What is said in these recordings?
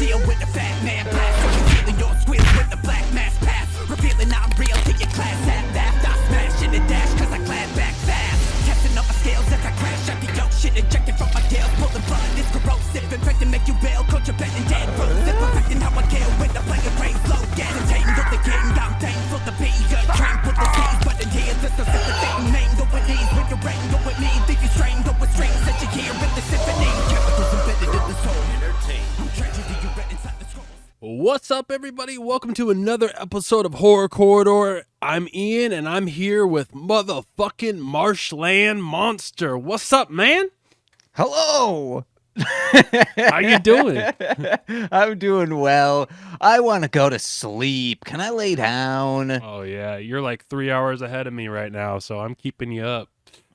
seal with the fat man blast. So revealing your squeals with the black mask pass. Revealing I'm real to your class at that. I smash in the dash cause I glad back fast. Testing up my scales as I crash out the ocean. Ejected from my tail, pulling blood, it's corrosive. Infected, make you bail, coach your betting dead roses. Perfecting how I kill with the playing brain flow. Get entangled the king, I'm thankful to be a train with the seas. But in here, this is the same name. Go with these, with the rain, go with me. Think you strain, go with strings that you hear in the symphony. Chemicals embedded in the soul. I'm tragedy, you read inside the scroll. What's up, everybody? Welcome to another episode of Horror Corridor. I'm Ian, and I'm here with motherfucking Marsh Land Monster. What's up, man? Hello. How you doing? I'm doing well. I want to go to sleep. Can I lay down? Oh, yeah. You're like 3 hours ahead of me right now, so I'm keeping you up.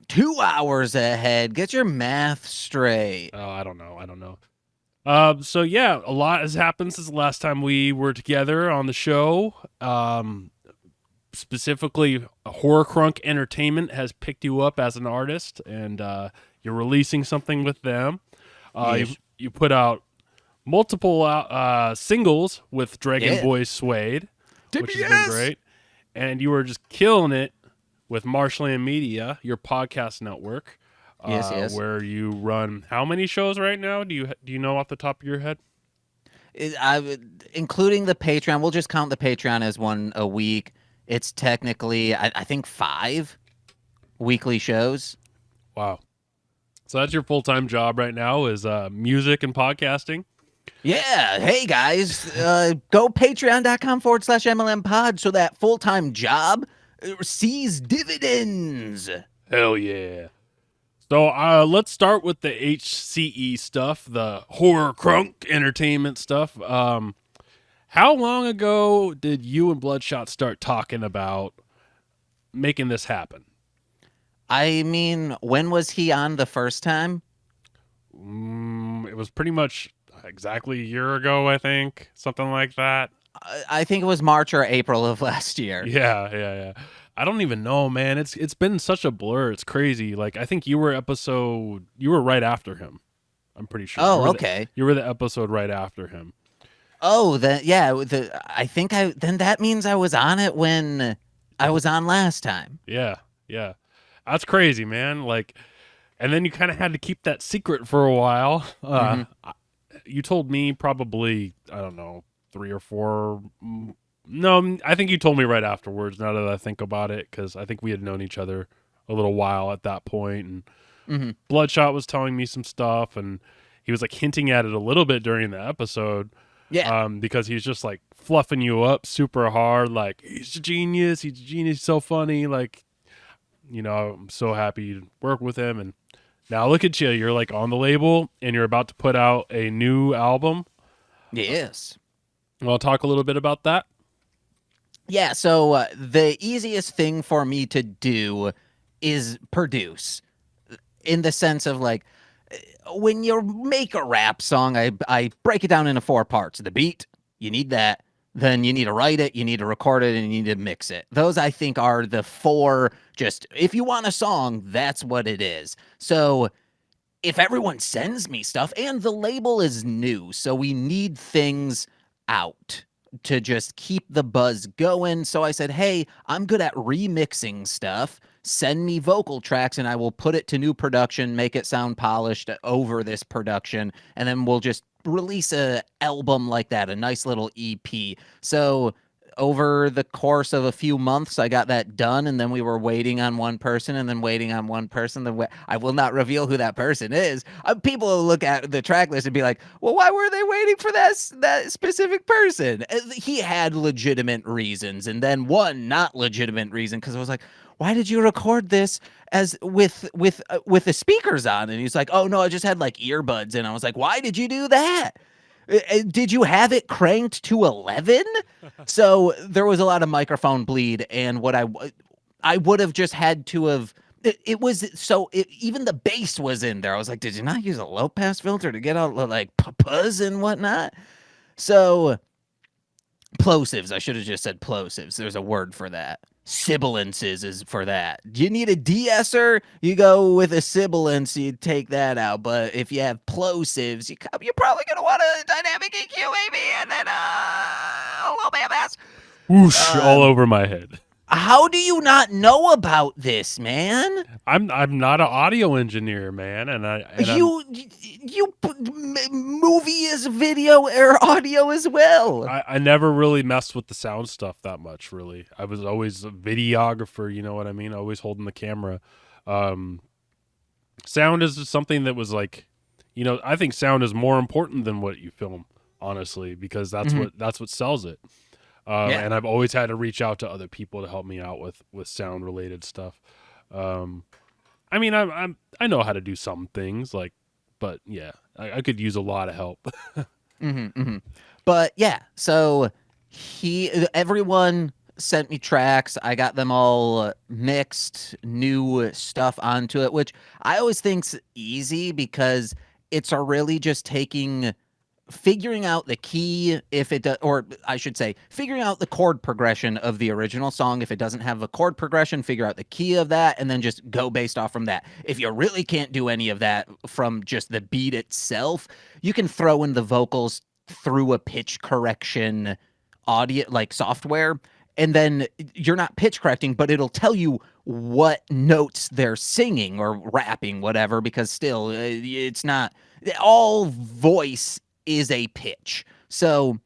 2 hours ahead. Get your math straight. Oh, I don't know. So, yeah, a lot has happened since the last time we were together on the show. Specifically, Horrorcrunk Entertainment has picked you up as an artist, and you're releasing something with them. Yes. You put out multiple singles with Dragon Boy Suede, which has been great. And you were just killing it with Marshland Media, your podcast network. Yes. Where you run how many shows right now? Do you know off the top of your head? Including the Patreon. We'll just count the Patreon as one a week. It's technically, I think, 5 weekly shows. Wow. So that's your full-time job right now is music and podcasting? Yeah. Hey, guys. Go patreon.com/MLM pod so that full-time job sees dividends. Hell yeah. So let's start with the HCE stuff, the Horrorcrunk Entertainment stuff. How long ago did you and Bloodshot start talking about making this happen? I mean, when was he on the first time? It was pretty much exactly a year ago, I think. Something like that. I think it was March or April of last year. Yeah. I don't even know, man. It's been such a blur. It's crazy. Like, I think you were right after him. I'm pretty sure. Oh, okay. You were the episode right after him. Oh, then that means I was on it when I was on last time. Yeah. That's crazy, man. Like, and then you kind of had to keep that secret for a while. You told me probably, I don't know, 3 or 4. No, I think you told me right afterwards, now that I think about it, because I think we had known each other a little while at that point. And Bloodshot was telling me some stuff, and he was like hinting at it a little bit during the episode. Yeah. Because he's just like fluffing you up super hard, like, he's a genius, he's so funny, like, you know, I'm so happy to work with him. And now look at you, you're like on the label, and you're about to put out a new album. Yes. I'll talk a little bit about that. Yeah, so the easiest thing for me to do is produce, in the sense of, like, when you make a rap song, I break it down into 4 parts. The beat, you need that. Then you need to write it, you need to record it, and you need to mix it. Those, I think, are the 4, just, if you want a song, that's what it is. So if everyone sends me stuff, and the label is new, so we need things out to just keep the buzz going. So I said, hey, I'm good at remixing stuff. Send me vocal tracks and I will put it to new production, make it sound polished over this production, and then we'll just release a album like that, a nice little EP. So over the course of a few months, I got that done, and then we were waiting on one person, and then waiting on one person. I will not reveal who that person is. People will look at the track list and be like, well, why were they waiting for that specific person? He had legitimate reasons, and then one not legitimate reason, because I was like, why did you record this as with the speakers on? And he's like, oh, no, I just had like earbuds. And I was like, why did you do that? Did you have it cranked to 11? So there was a lot of microphone bleed, and what I would have just had to have. Even the bass was in there. I was like, did you not use a low pass filter to get all like puzz and whatnot? So plosives. I should have just said plosives. There's a word for that. Sibilances is for that. You need a de-esser, you go with a sibilance, you take that out. But if you have plosives, you're probably going to want a dynamic EQ Whoosh, all over my head. How do you not know about this, man? I'm not an audio engineer, man, and Movie is video or audio as well. I never really messed with the sound stuff that much. Really, I was always a videographer. You know what I mean? Always holding the camera. Sound is something that was like, I think sound is more important than what you film, honestly, because that's what sells it. And I've always had to reach out to other people to help me out with sound related stuff. I mean, I know how to do some things, but yeah, I could use a lot of help. But yeah, so everyone sent me tracks. I got them all mixed, new stuff onto it, which I always think's easy because it's really just figuring out the key or I should say figuring out the chord progression of the original song. If it doesn't have a chord progression, figure out the key of that and then just go based off from that. If you really can't do any of that from just the beat itself, you can throw in the vocals through a pitch correction audio software, and then you're not pitch correcting, but it'll tell you what notes they're singing or rapping, whatever, because still it's not all voice is a pitch. So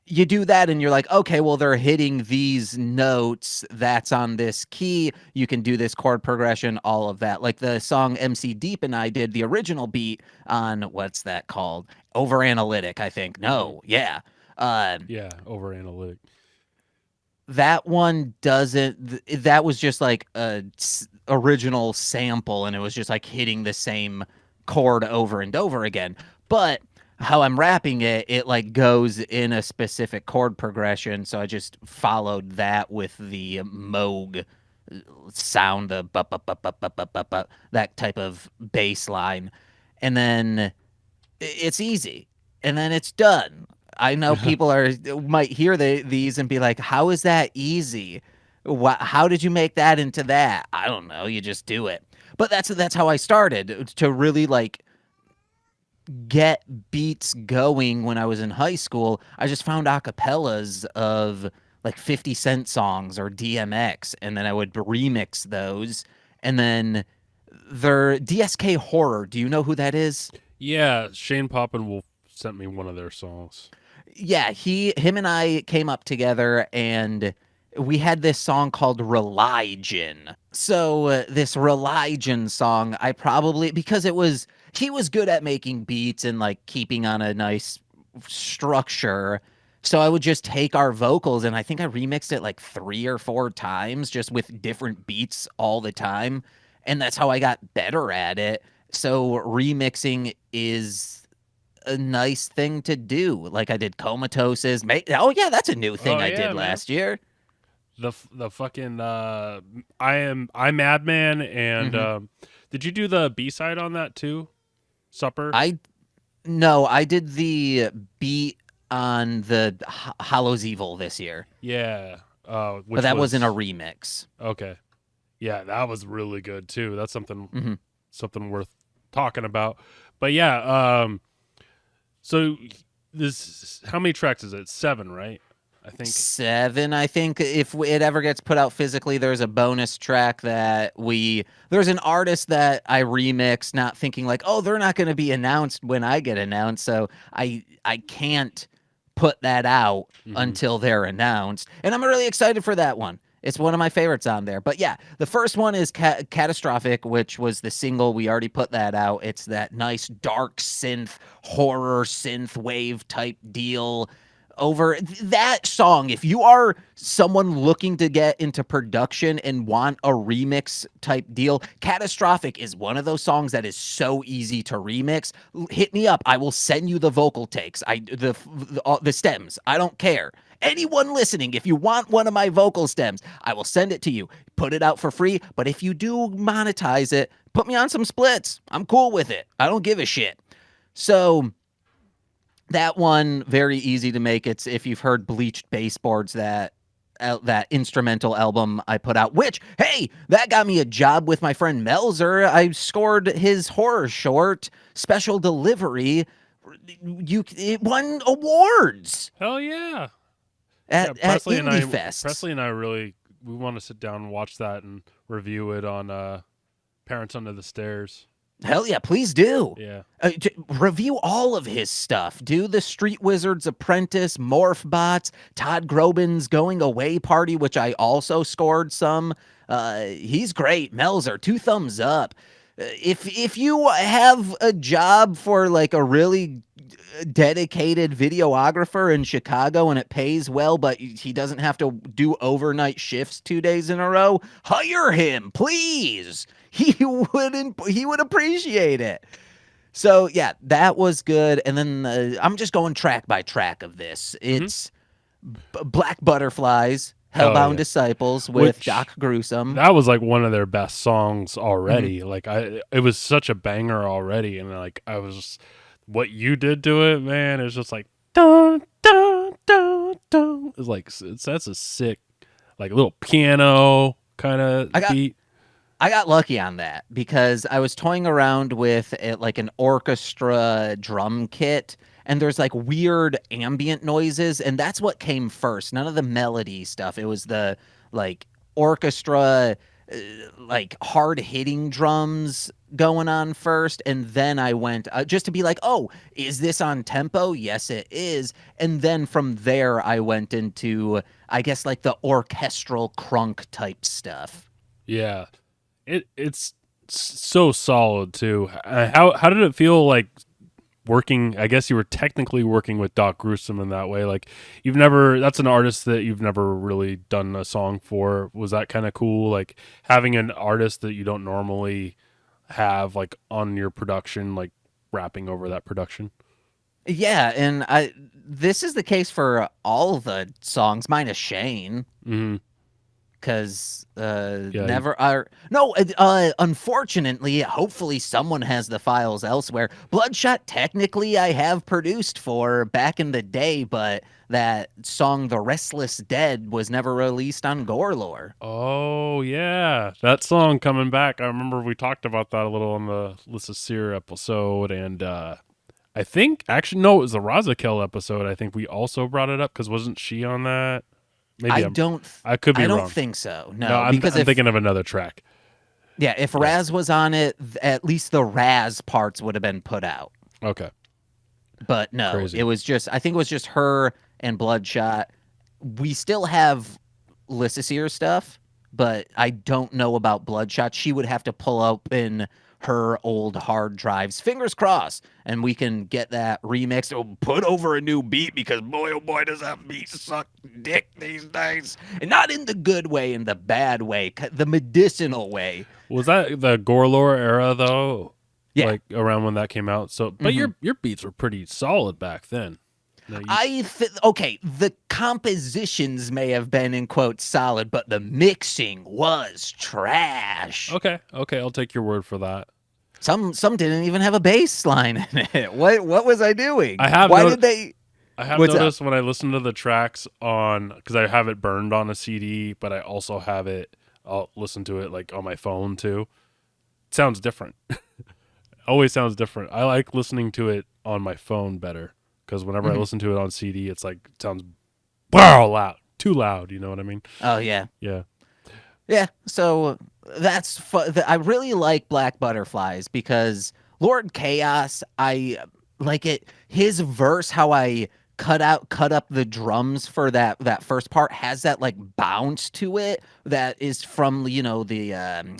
you do that and you're like, okay, well, they're hitting these notes. That's on this key. You can do this chord progression, all of that. Like the song MC Deep and I did the original beat on, what's that called? Over Analytic, I think. No, yeah. Yeah, Over Analytic. That one doesn't, that was just like a original sample and it was just like hitting the same chord over and over again. But how I'm rapping it, it like goes in a specific chord progression. So I just followed that with the Moog sound, the that type of bass line. And then it's easy. And then it's done. I know people might hear these and be like, how is that easy? How did you make that into that? I don't know. You just do it. But that's how I started to really like get beats going when I was in high school. I just found acapellas of like 50 Cent songs or DMX, and then I would remix those. And then their DSK Horror. Do you know who that is? Yeah, Shane Poppin sent me one of their songs. Yeah, him and I came up together and we had this song called Religion. So this Religion song, because he was good at making beats and like keeping on a nice structure. So I would just take our vocals and I think I remixed it like 3 or 4 times just with different beats all the time. And that's how I got better at it. So remixing is a nice thing to do. Like I did Comatoses. Oh yeah, that's a new thing I did last year. The fucking I'm Madman and did you do the B-side on that too? Supper? No, I did the beat on the Hallows Evil this year. Yeah. But that wasn't a remix. Okay. Yeah, that was really good too. That's something worth talking about. But yeah, so this, how many tracks is it? 7, right? I think 7. I think if it ever gets put out physically, there's a bonus track that there's an artist that I remix, not thinking like, oh, they're not going to be announced when I get announced, so I can't put that out until they're announced, and I'm really excited for that one. It's one of my favorites on there. But yeah, the first one is Catastrophic, which was the single. We already put that out. It's that nice dark synth, horror synth wave type deal. Over that song, if you are someone looking to get into production and want a remix type deal, Catastrophic is one of those songs that is so easy to remix. Hit me up. I will send you the vocal takes, the stems. I don't care. Anyone listening, if you want one of my vocal stems, I will send it to you. Put it out for free. But if you do monetize it, put me on some splits. I'm cool with it. I don't give a shit. So that one, very easy to make. It's if you've heard Bleached Baseboards, that instrumental album I put out, which, hey, that got me a job with my friend Melzer. I scored his horror short, Special Delivery. It won awards. Hell yeah. at Indie Fest. Presley and I really we want to sit down and watch that and review it on Parents Under the Stairs. Hell yeah, please do. Yeah. Review all of his stuff. Do the Street Wizard's Apprentice, Morph Bots, Todd Grobin's Going Away Party, which I also scored some. He's great. Melzer, 2 thumbs up. If you have a job for like a really dedicated videographer in Chicago and it pays well, but he doesn't have to do overnight shifts 2 days in a row, hire him, please. He would appreciate it. So yeah, that was good. And then I'm just going track by track of this. It's Black Butterflies, Hellbound Disciples with Doc Gruesome. That was like one of their best songs already. Like it was such a banger already, and like I was just, what you did to it, man. It was just like dun dun dun dun. It's like that's a sick, like little piano kind of beat. I got lucky on that because I was toying around with like an orchestra drum kit, and there's like weird ambient noises, and that's what came first. None of the melody stuff. It was the like orchestra, like hard hitting drums going on first, and then I went just to be like, oh, is this on tempo? Yes, it is. And then from there, I went into, I guess, like the orchestral crunk type stuff. Yeah. It's so solid too. How did it feel like working? I guess you were technically working with Doc Gruesome in that way. Like that's an artist that you've never really done a song for. Was that kind of cool? Like having an artist that you don't normally have like on your production, like rapping over that production. Yeah, and this is the case for all the songs minus Shane. Mm-hmm. Because unfortunately, hopefully someone has the files elsewhere. Bloodshot, technically, I have produced for back in the day, but that song, The Restless Dead, was never released on Gorelore. Oh, yeah. That song coming back. I remember we talked about that a little on the Lissa Sear episode, and I think, actually, no, it was the Razakel episode. I think we also brought it up, because wasn't she on that? Maybe I could be wrong. I don't think so. No, I'm thinking of another track. Yeah, if Raz was on it, at least the Raz parts would have been put out. Okay. But no, Crazy. I think it was just her and Bloodshot. We still have Lissisir stuff, but I don't know about Bloodshot. She would have to pull open her old hard drives. Fingers crossed, and we can get that remixed or put over a new beat, because boy, oh boy, does that beat suck dick these days. And not in the good way, in the bad way, the medicinal way. Was that the Gorelore era, though? Yeah. Like, around when that came out? So, but your beats were pretty solid back then. Okay, the compositions may have been, in quotes, solid, but the mixing was trash. Okay, I'll take your word for that. Some didn't even have a bass line in it. What was I doing? I have What's noticed when I listen to the tracks because I have it burned on a CD, but I also have it. I'll listen to it like on my phone too. It sounds different. Always sounds different. I like listening to it on my phone better. Because whenever I listen to it on CD, it's like, it sounds loud, too loud. You know what I mean? Oh, yeah. Yeah. Yeah. So that's I really like Black Butterflies because Lord Chaos, I like it. His verse, how I cut up the drums for that first part, has that like bounce to it that is from, the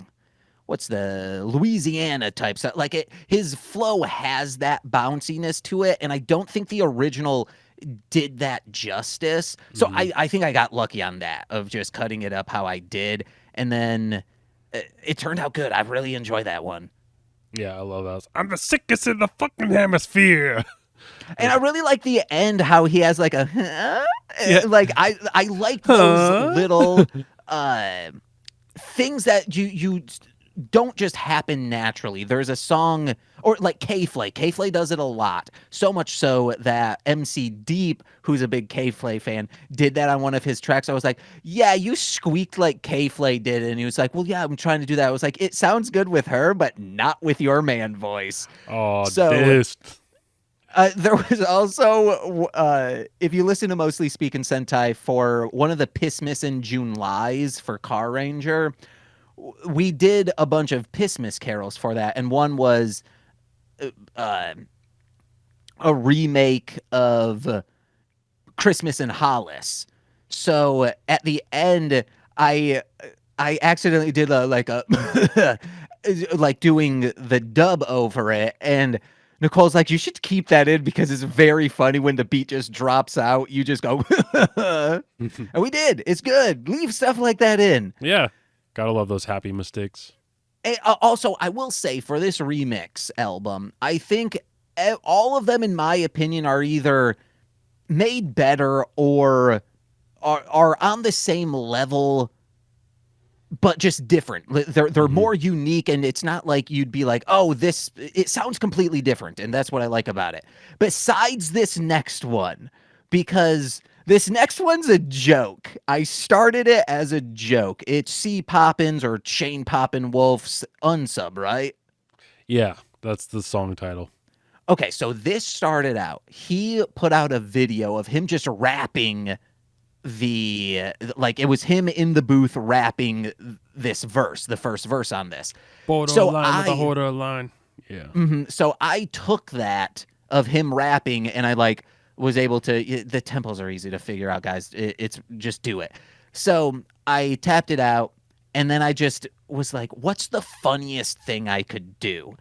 what's the Louisiana type stuff. Like his flow has that bounciness to it, and I don't think the original did that justice. So I think I got lucky on that, of just cutting it up how I did, and then it turned out good. I really enjoy that one. Yeah, I love that. I'm the sickest in the fucking hemisphere. And I really like the end, how he has like a like I like those little things that you don't just happen naturally. There's a song, or like K-Flay. K-Flay does it a lot. So much so that MC Deep, who's a big K-Flay fan, did that on one of his tracks. I was like, yeah, you squeaked like K-Flay did. And he was like, well, yeah, I'm trying to do that. I was like, it sounds good with her, but not with your man voice. Oh, so, There was also, if you listen to Mostly Speaking Sentai for one of the Piss Missin' June Lies for Car Ranger, we did a bunch of Piss Miss carols for that, and one was uh, a remake of Christmas in Hollis. So at the end, I accidentally did a like doing the dub over it, and Nicole's like, "You should keep that in because it's very funny when the beat just drops out. You just go," and we did. It's good. Leave stuff like that in. Yeah, gotta love those happy mistakes. And, also, I will say for this remix album, I think all of them, in my opinion, are either made better or are on the same level, but just different. They're more unique, and it's not like you'd be like, oh, it sounds completely different, and that's what I like about it. Besides this next one, because this next one's a joke. I started it as a joke. It's C. Poppins or Shane Poppin Wolf's Unsub, right? Yeah, that's the song title. Okay, so this started out. He put out a video of him just rapping it was him in the booth rapping this verse, the first verse on this. Borderline with a borderline. Yeah. So I took that of him rapping, and I was able to. The tempos are easy to figure out, guys. It's just do it. So I tapped it out, and then I just was like, "What's the funniest thing I could do?"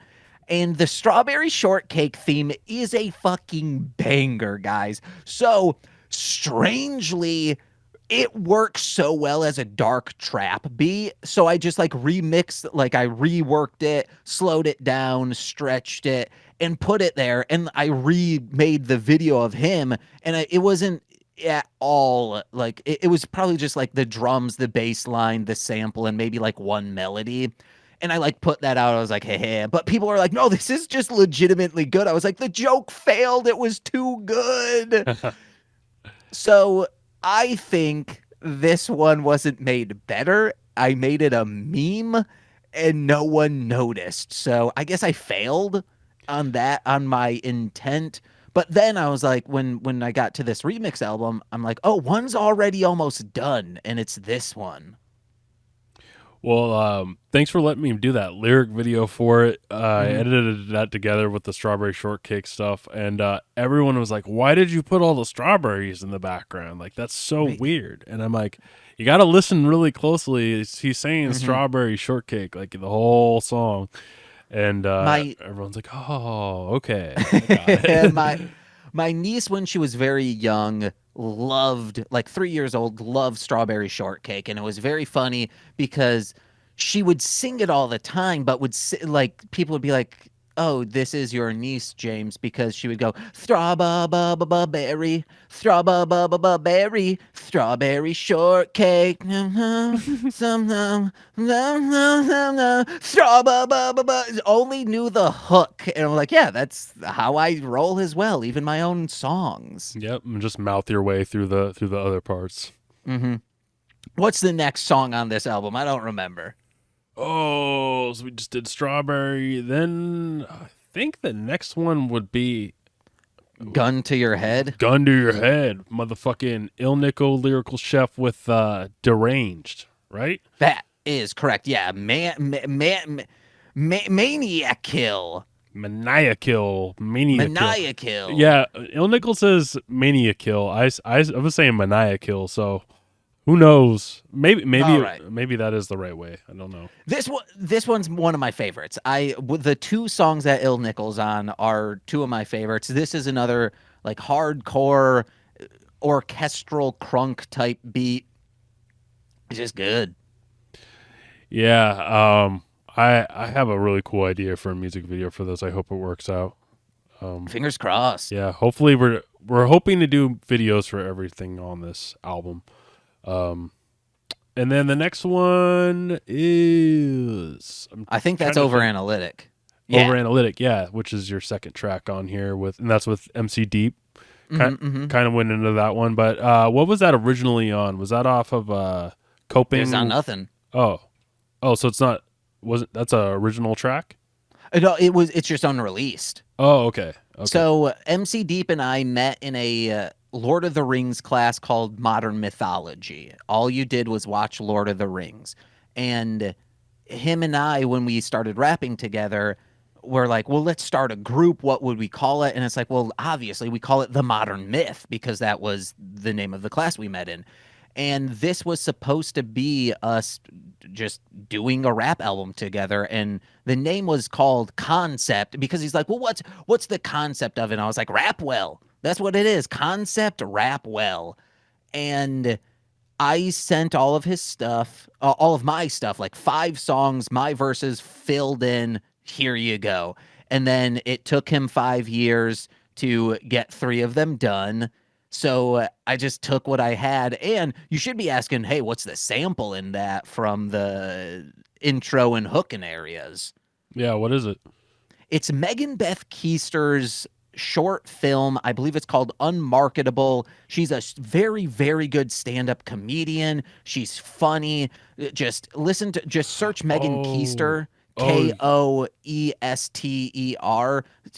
And the strawberry shortcake theme is a fucking banger, guys. So strangely, it works so well as a dark trap beat. So I just remixed, I reworked it, slowed it down, stretched it, and put it there. And I remade the video of him, and it wasn't at all it was probably just the drums, the bass line, the sample, and maybe one melody. And I put that out. I was like, hey. But people are like, no, this is just legitimately good. I was like, the joke failed. It was too good. So I think this one wasn't made better. I made it a meme and no one noticed. So I guess I failed on that, on my intent. But then I was like, when I got to this remix album, I'm like, oh, one's already almost done, and it's this one. Well, thanks for letting me do that lyric video for it. I edited that together with the strawberry shortcake stuff, and everyone was like, why did you put all the strawberries in the background? That's so weird. And I'm like, you got to listen really closely. He's saying strawberry shortcake, the whole song. And everyone's like, oh, okay. My niece, when she was very young, loved, 3 years old, loved strawberry shortcake. And it was very funny because she would sing it all the time, but people would be like, oh, this is your niece, James, because she would go, strawberry, strawberry, strawberry shortcake, strawberry, only knew the hook. And I'm like, yeah, that's how I roll as well, even my own songs. Yep, and just mouth your way through the other parts. What's the next song on this album? I don't remember. Oh, so we just did strawberry. Then I think the next one would be Gun to Your Head. Gun to Your Head. Motherfucking Il Nico lyrical chef with Deranged, right? That is correct. Yeah. Maniac Kill. Maniac Kill. Maniac Kill. Yeah, Il Nico says Maniac Kill. I was saying Maniac Kill, so who knows? Maybe that is the right way. I don't know. This one's one of my favorites. The two songs that Il Nico's on are two of my favorites. This is another hardcore orchestral crunk type beat. It's just good. Yeah, I have a really cool idea for a music video for this. I hope it works out. Fingers crossed. Yeah, hopefully we're hoping to do videos for everything on this album. And then the next one is I think that's Over Analytic. Over Analytic, yeah, which is your second track on here and that's with MC Deep. Kind of went into that one, but what was that originally on? Was that off of Coping? It's on Nothing. Oh, so it's not. That's a original track? No, it's just unreleased. Oh, okay. Okay. So MC Deep and I met in a Lord of the Rings class called Modern Mythology. All you did was watch Lord of the Rings. And him and I, when we started rapping together, were like, well, let's start a group. What would we call it? And it's like, well, obviously we call it The Modern Myth because that was the name of the class we met in. And this was supposed to be us just doing a rap album together. And the name was called Concept because he's like, well, what's the concept of it? And I was like, rap well. That's what it is. Concept, rap well. And I sent all of his stuff, all of my stuff, like 5 songs, my verses filled in. Here you go. And then it took him 5 years to get 3 of them done. So I just took what I had. And you should be asking, hey, what's the sample in that from the intro and hooking areas? Yeah, what is it? It's Megan Beth Keister's short film. I believe it's called Unmarketable. She's a very, very good stand-up comedian. She's funny. Just search Megan Keister. Koester.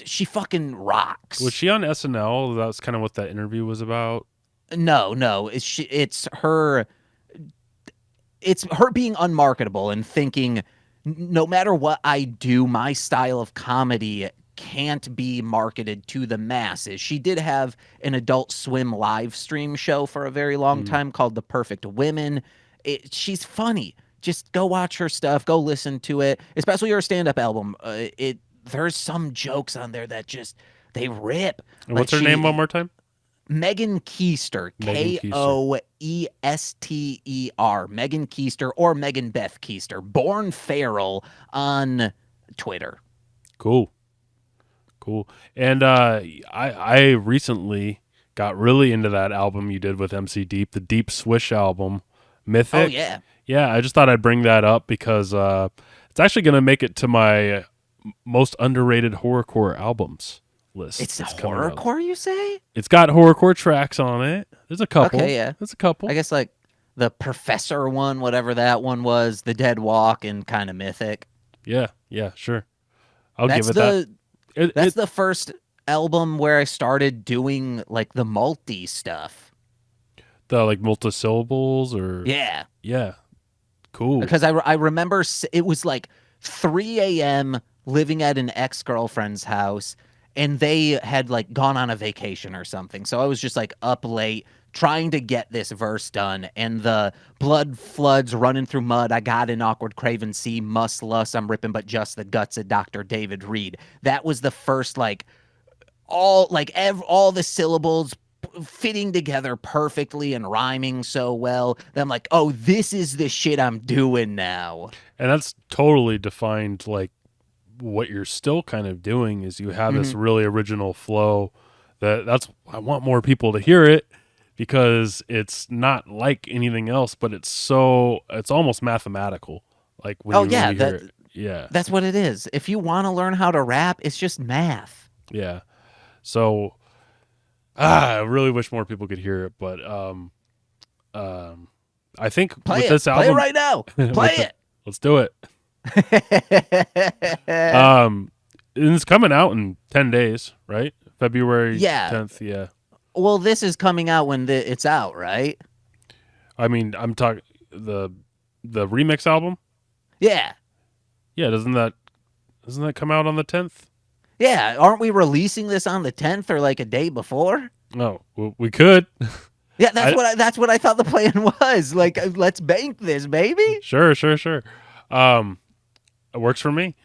She fucking rocks. Was she on SNL? That's kind of what that interview was about. No. It's her being unmarketable and thinking no matter what I do, my style of comedy can't be marketed to the masses. She did have an Adult Swim live stream show for a very long time called The Perfect Women. She's funny. Just go watch her stuff. Go listen to it, especially her stand-up album. There's some jokes on there that just they rip. And what's her name one more time? Megan Keister. Koester. Megan Keister or Megan Beth Keister. Born Feral on Twitter. Cool. And I recently got really into that album you did with MC Deep, the Deep Swish album, Mythic. Oh, yeah. Yeah, I just thought I'd bring that up because it's actually going to make it to my most underrated horrorcore albums list. It's horrorcore, you say? It's got horrorcore tracks on it. There's a couple. Okay, yeah. There's a couple. I guess like the Professor one, whatever that one was, The Dead Walk, and kind of Mythic. Yeah, sure. I'll give it that. That's the first album where I started doing like the multi stuff. The like multi-syllables or... Yeah. Cool. Because I remember it was like 3 a.m. living at an ex-girlfriend's house, and they had like gone on a vacation or something. So I was just like up late trying to get this verse done, and the blood floods running through mud. I got an awkward craven sea, must lust. I'm ripping but just the guts of Dr. David Reed. That was the first like all the syllables fitting together perfectly and rhyming so well that I'm like, oh, this is the shit I'm doing now. And that's totally defined like what you're still kind of doing is you have this really original flow that's I want more people to hear it because it's not like anything else, but it's almost mathematical. Like when you really hear it. Yeah. That's what it is. If you want to learn how to rap, it's just math. Yeah. So I really wish more people could hear it, but I think with this album, play it right now. Play it. Let's do it. It's coming out in 10 days, right? February 10th. Yeah. Well, this is coming out when it's out, right? I mean, I'm talking the remix album. Yeah. Yeah. Doesn't that come out on the 10th? Yeah, aren't we releasing this on the 10th or like a day before? No, we could. Yeah, that's what I thought the plan was. Like, let's bank this, baby. Sure. It works for me.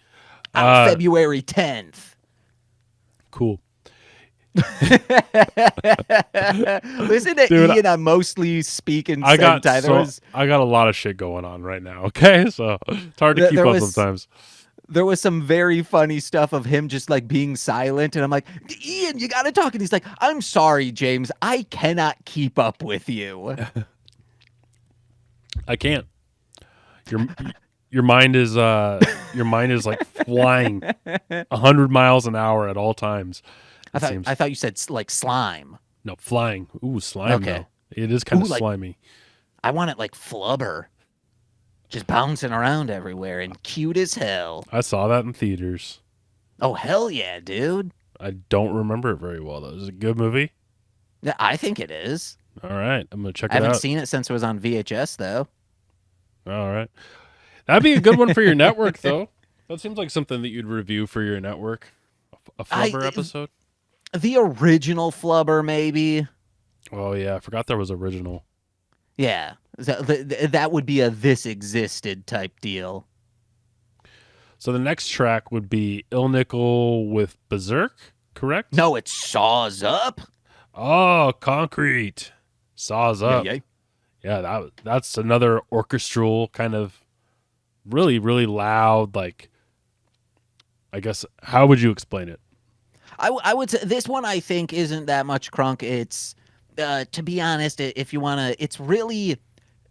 February 10th. Cool. Listen to Dude, Ian. I'm mostly speaking. I got a lot of shit going on right now. Okay, so it's hard to keep up sometimes. There was some very funny stuff of him just like being silent, and I'm like, Ian, you gotta talk. And he's like, I'm sorry, James, I cannot keep up with you. I can't. Your mind is like flying 100 miles an hour at all times. I thought you said like slime. No, flying. Ooh, slime. Okay. Though. It is kind of slimy. I want it like flubber. Just bouncing around everywhere and cute as hell. I saw that in theaters. Oh, hell yeah, dude. I don't remember it very well though. Is it a good movie? Yeah, I think it is. All right, I'm gonna check I it haven't out. seen it since it was on VHS though. All right, that'd be a good one for your network though. That seems like something that you'd review for your network. A Flubber episode. The original Flubber, maybe. Oh yeah, I forgot there was original. Yeah, that would be a This Existed type deal. So the next track would be Il Nickel with Berserk, correct? No, it Saws Up. Oh, Concrete. Saws Up. Yeah. Yeah, that's another orchestral kind of really, really loud, like, I guess, how would you explain it? I would say this one I think isn't that much crunk. It's, to be honest, if you want to, it's really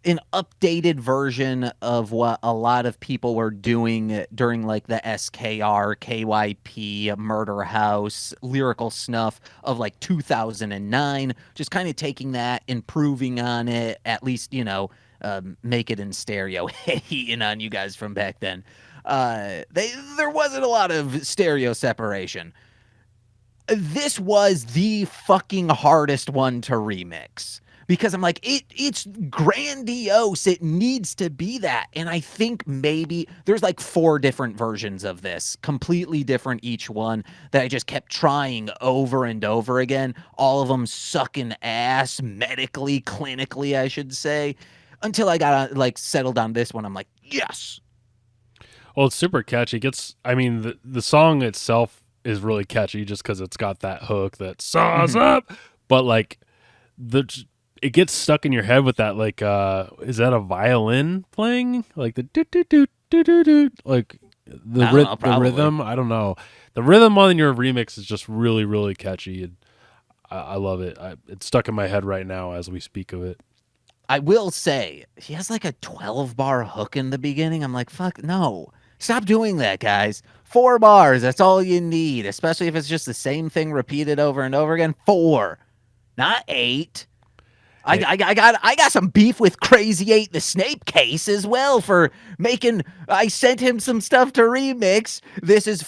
an updated version of what a lot of people were doing during like the SKR, KYP, Murder House, lyrical snuff of like 2009. Just kind of taking that, improving on it, at least, make it in stereo. Hating on you guys from back then. There wasn't a lot of stereo separation. This was the fucking hardest one to remix because I'm like, it's grandiose. It needs to be that. And I think maybe there's like 4 different versions of this, completely different each one, that I just kept trying over and over again. All of them sucking ass medically, clinically, I should say, until I got like settled on this one. I'm like, yes. Well, it's super catchy. The song itself is really catchy just because it's got that hook that saws up, but like it gets stuck in your head with that, like, is that a violin playing, like the do do do do do do, like the rhythm? I don't know. The rhythm on your remix is just really, really catchy, and I love it. It's stuck in my head right now as we speak of it. I will say he has like a 12-bar hook in the beginning. I'm like, fuck no. Stop doing that, guys. 4 bars, that's all you need, especially if it's just the same thing repeated over and over again. 4, not 8. I got some beef with Crazy 8 the Snape case as well for making. I sent him some stuff to remix. This is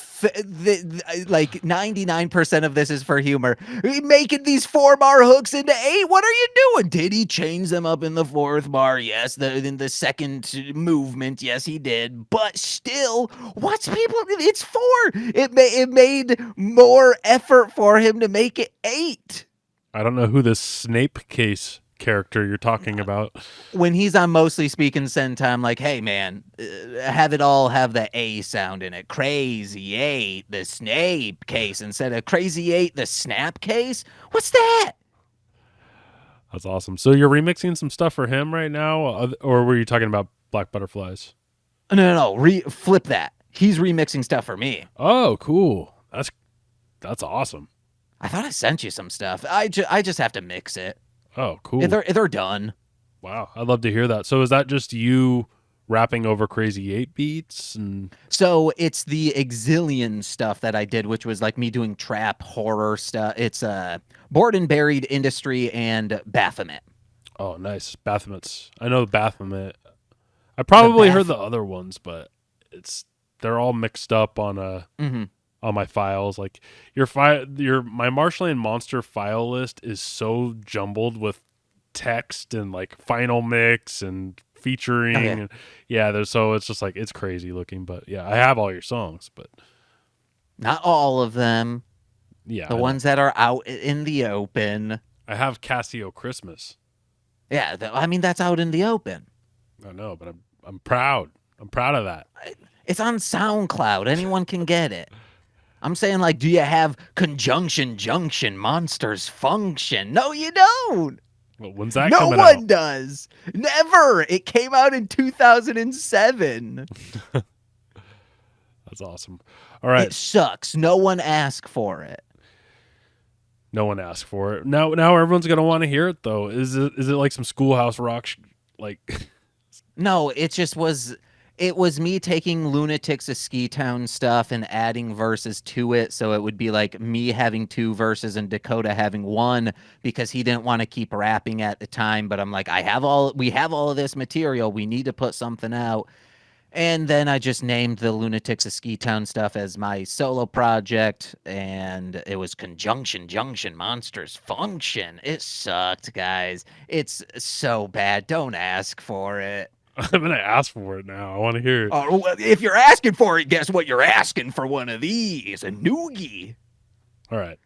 like 99% of this is for humor. Making these 4-bar hooks into 8. What are you doing? Did he change them up in the 4th bar? Yes. In the second movement, yes, he did. But still, what's people? It's 4. It made more effort for him to make it 8. I don't know who this Snape case character you're talking about. When he's on Mostly Speaking Sentai, I'm like, hey man, have it all have the A sound in it. Crazy 8 the Snape case instead of Crazy 8 the Snap case. What's that? That's awesome. So you're remixing some stuff for him right now, or were you talking about Black Butterflies? No. Flip that. He's remixing stuff for me. Oh, cool. That's awesome. I thought I sent you some stuff. I just have to mix it. Oh, cool. They're done. Wow, I'd love to hear that. So is that just you rapping over Crazy 8 beats? And so it's the Exilian stuff that I did, which was like me doing trap horror stuff. It's Bored and Buried Industry and Baphomet. Oh, nice. Baphomet's. I know Baphomet. I probably heard the other ones, but they're all mixed up on on my files. Like my Marsh Land Monster file list is so jumbled with text and like final mix and featuring. Oh, yeah. And so it's just like, it's crazy looking, but yeah, I have all your songs, but not all of them. Yeah. The ones that are out in the open. I have Casio Christmas. Yeah. That's out in the open. I know, but I'm proud. I'm proud of that. It's on SoundCloud. Anyone can get it. I'm saying, like, do you have Conjunction Junction Monsters Function? No, you don't. Well, when's that no coming one out? does. Never. It came out in 2007. That's awesome. All right. It sucks. No one asked for it. No one asked for it. Now everyone's gonna want to hear it though. Is it like some Schoolhouse Rock like? No, it just was. It was me taking Lunatics of Ski Town stuff and adding verses to it, so it would be like me having 2 verses and Dakota having 1 because he didn't want to keep rapping at the time. But I'm like, we have all of this material. We need to put something out. And then I just named the Lunatics of Ski Town stuff as my solo project, and it was Conjunction Junction Monsters Function. It sucked, guys. It's so bad. Don't ask for it. I'm gonna ask for it now. I want to hear it. Oh, well, if you're asking for it, guess what? You're asking for one of these, a noogie. All right.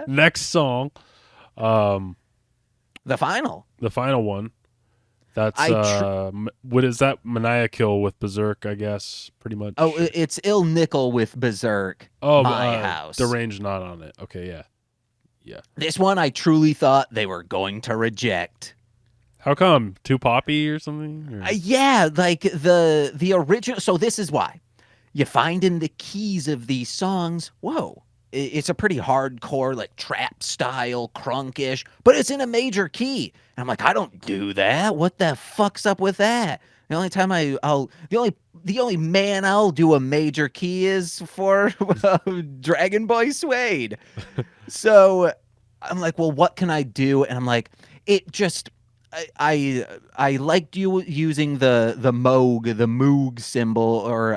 Next song. The final. The final one. That's what is that? Maniacal with Berserk, I guess, pretty much. Oh, it's Ill Nickel with Berserk. Oh, My House. Deranged not on it. Okay, yeah. This one I truly thought they were going to reject. How come? Too poppy or something? Or? Yeah, like the original. So this is why you find in the keys of these songs. Whoa, it's a pretty hardcore, like trap style, crunkish, but it's in a major key. And I'm like, I don't do that. What the fuck's up with that? The only time the only man I'll do a major key is for Dragon Boy Suede. So I'm like, well, what can I do? And I'm like, it just. I liked you using the Moog symbol or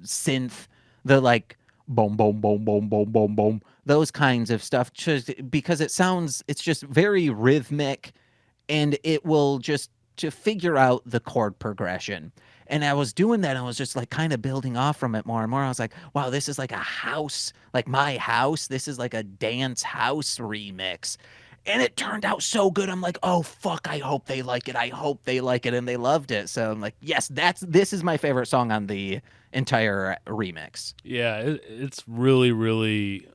synth, the like boom boom boom boom boom boom boom, those kinds of stuff, just because it's just very rhythmic, and it will just to figure out the chord progression. And I was doing that, and I was just like kind of building off from it more and more. I was like, wow, this is like a house, like My House. This is like a dance house remix. And it turned out so good. I'm like, oh, fuck, I hope they like it. I hope they like it. And they loved it. So I'm like, yes, this is my favorite song on the entire remix. Yeah, it's really, really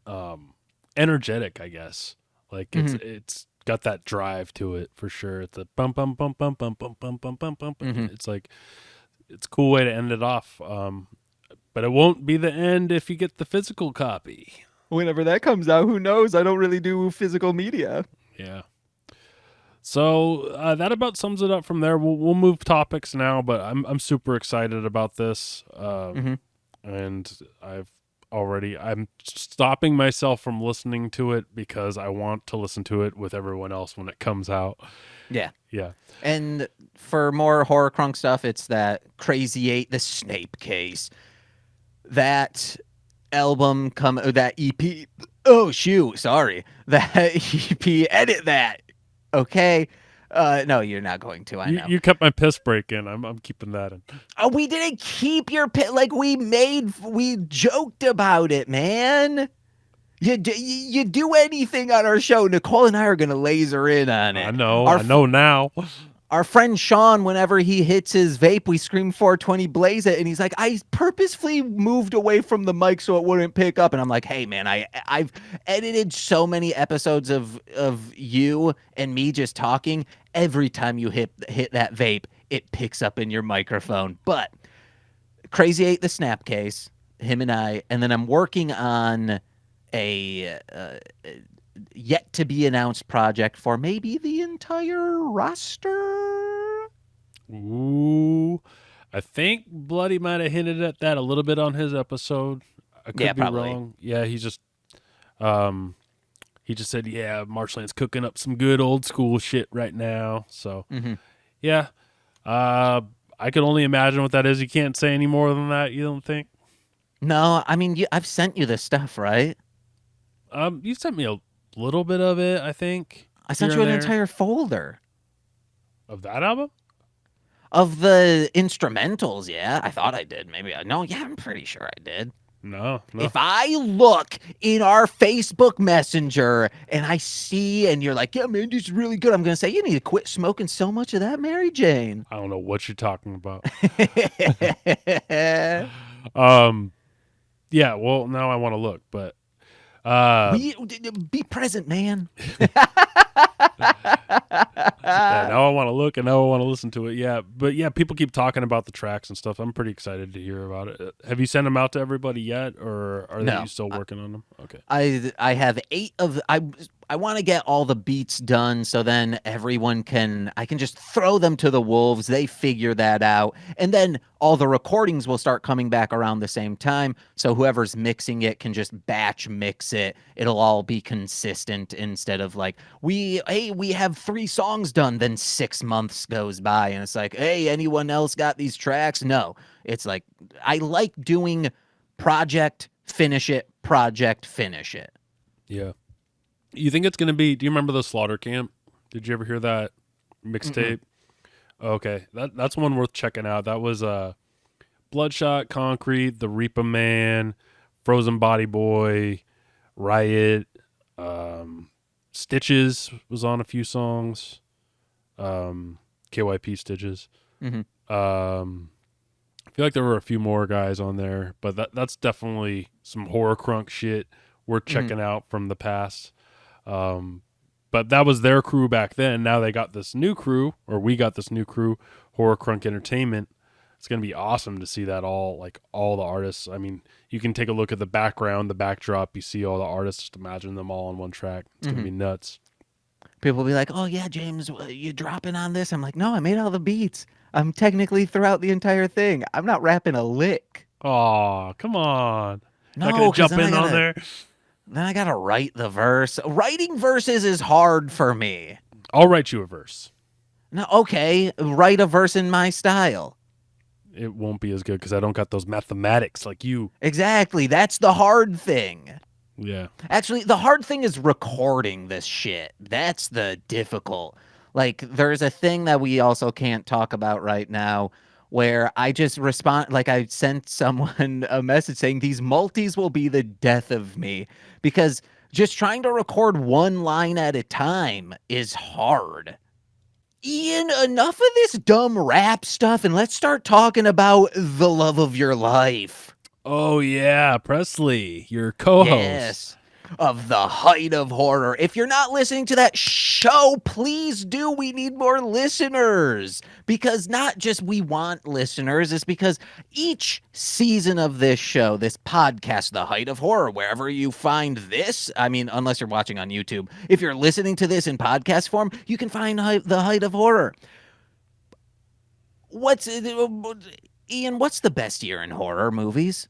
energetic, I guess. Like, it's got that drive to it for sure. It's a bum, bum, bum, bum, bum, bum, bum, bum, bum, bum. It's like, it's a cool way to end it off. But it won't be the end if you get the physical copy. Whenever that comes out, who knows? I don't really do physical media. Yeah. So that about sums it up from there. We'll move topics now, but I'm super excited about this, and I'm stopping myself from listening to it because I want to listen to it with everyone else when it comes out. Yeah. Yeah. And for more Horrorcrunk stuff, it's that Crazy 8, the Snape case. That album that EP. Oh shoot, sorry. That EP, edit that. Okay. No, you're not going to. I know. You kept my piss break in. I'm keeping that in. Oh, we didn't keep your piss. Like we joked about it, man. You do anything on our show, Nicole and I are gonna laser in on it. I know now. Our friend Sean, whenever he hits his vape, we scream 420 blaze it, and he's like, I purposefully moved away from the mic so it wouldn't pick up. And I'm like, hey man, I've edited so many episodes of you and me just talking. Every time you hit that vape, it picks up in your microphone. But Crazy 8, the snap case, him and I, and then I'm working on a yet to be announced project for maybe the entire roster. Ooh, I think Bloody might have hinted at that a little bit on his episode. I could be probably wrong. Yeah, he just said, yeah, Marshland's cooking up some good old school shit right now. So yeah, I could only imagine what that is. You can't say any more than that. You don't think? No, I mean, I've sent you this stuff, right? You sent me a little bit of it, I think. I sent you an entire folder of that album, of the instrumentals. Yeah, I thought I did. Maybe I'm pretty sure I did. No. If I look in our Facebook Messenger and I see, and you're like, yeah, man, this is really good, I'm gonna say, you need to quit smoking so much of that Mary Jane. I don't know what you're talking about. Yeah. Well, now I want to look, but. Be present, man. Yeah, now I want to look and now I want to listen to it. Yeah, but yeah, people keep talking about the tracks and stuff. I'm pretty excited to hear about it. Have you sent them out to everybody yet, or are you still working on them? Okay. I have 8 of. I want to get all the beats done so then I can just throw them to the wolves. They figure that out. And then all the recordings will start coming back around the same time. So whoever's mixing it can just batch mix it. It'll all be consistent instead of like, we have 3 songs done. Then 6 months goes by and it's like, hey, anyone else got these tracks? No, it's like, I like doing project, finish it, project, finish it. Yeah. You think it's going to be, do you remember the Slaughter Camp? Did you ever hear that mixtape? Okay. That's one worth checking out. That was Bloodshot, Concrete, The Reaper Man, Frozen Body Boy, Riot, Stitches was on a few songs. KYP Stitches. I feel like there were a few more guys on there, but that's definitely some horror crunk shit worth checking out from the past. But that was their crew back then. Now they got this new crew, or we got this new crew, Horrorcrunk Entertainment. It's going to be awesome to see that all the artists. I mean, you can take a look at the background, the backdrop. You see all the artists. Just imagine them all on one track. It's going to be nuts. People will be like, oh, yeah, James, you dropping on this? I'm like, no, I made all the beats. I'm technically throughout the entire thing. I'm not rapping a lick. Oh, come on. No, not going to 'cause jump in on there? Then I got to write the verse. Writing verses is hard for me. I'll write you a verse. No, okay, write a verse in my style. It won't be as good because I don't got those mathematics like you. Exactly. That's the hard thing. Yeah. Actually, the hard thing is recording this shit. That's the difficult. Like, there's a thing that we also can't talk about right now where I just respond, like I sent someone a message saying these multis will be the death of me because just trying to record one line at a time is hard. Ian, enough of this dumb rap stuff and let's start talking about the love of your life. Oh, yeah, Presley, your co-host. Yes, of the height of horror. If you're not listening to that show, please do. We need more listeners because not just we want listeners, it's because each season of this show, this podcast, The Height of Horror, wherever you find this, I mean, unless you're watching on YouTube, if you're listening to this in podcast form, you can find The Height of Horror. Ian, what's the best year in horror movies?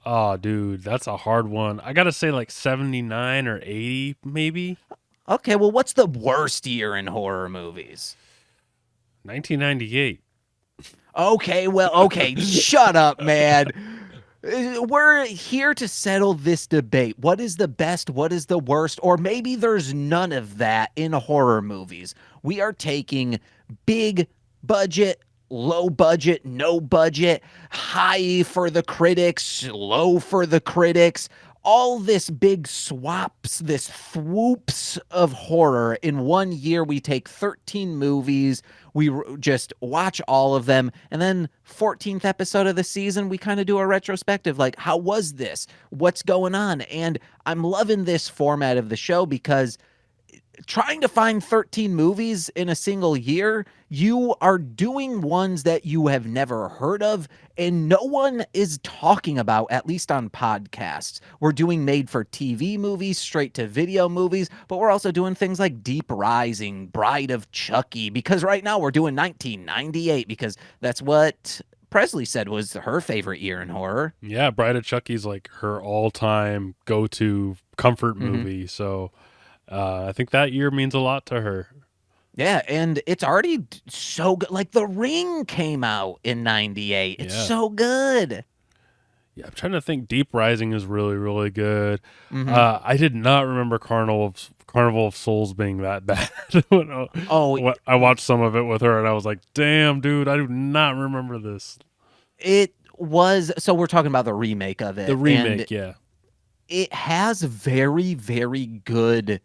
Oh, dude, that's a hard one. I got to say like 79 or 80, maybe. Okay, well, what's the worst year in horror movies? 1998. Okay, shut up, man. We're here to settle this debate. What is the best? What is the worst? Or maybe there's none of that in horror movies. We are taking big budget, low budget, no budget, high for the critics, low for the critics, all this big swaps, this swoops of horror. In 1 year, we take 13 movies, we just watch all of them, and then 14th episode of the season, we kind of do a retrospective, like, how was this? What's going on? And I'm loving this format of the show because trying to find 13 movies in a single year, you are doing ones that you have never heard of and no one is talking about, at least on podcasts. We're doing made for TV movies, straight to video movies, but we're also doing things like Deep Rising, Bride of Chucky, because right now we're doing 1998 because that's what Presley said was her favorite year in horror. Yeah, Bride of Chucky's like her all-time go-to comfort movie, so I think that year means a lot to her. Yeah, and it's already so good. Like, The Ring came out in 98. It's so good. Yeah, I'm trying to think. Deep Rising is really, really good. I did not remember Carnival of Souls being that bad. when I watched some of it with her, and I was like, damn, dude, I do not remember this. It was, so we're talking about the remake of it. The remake, yeah. It has very, very good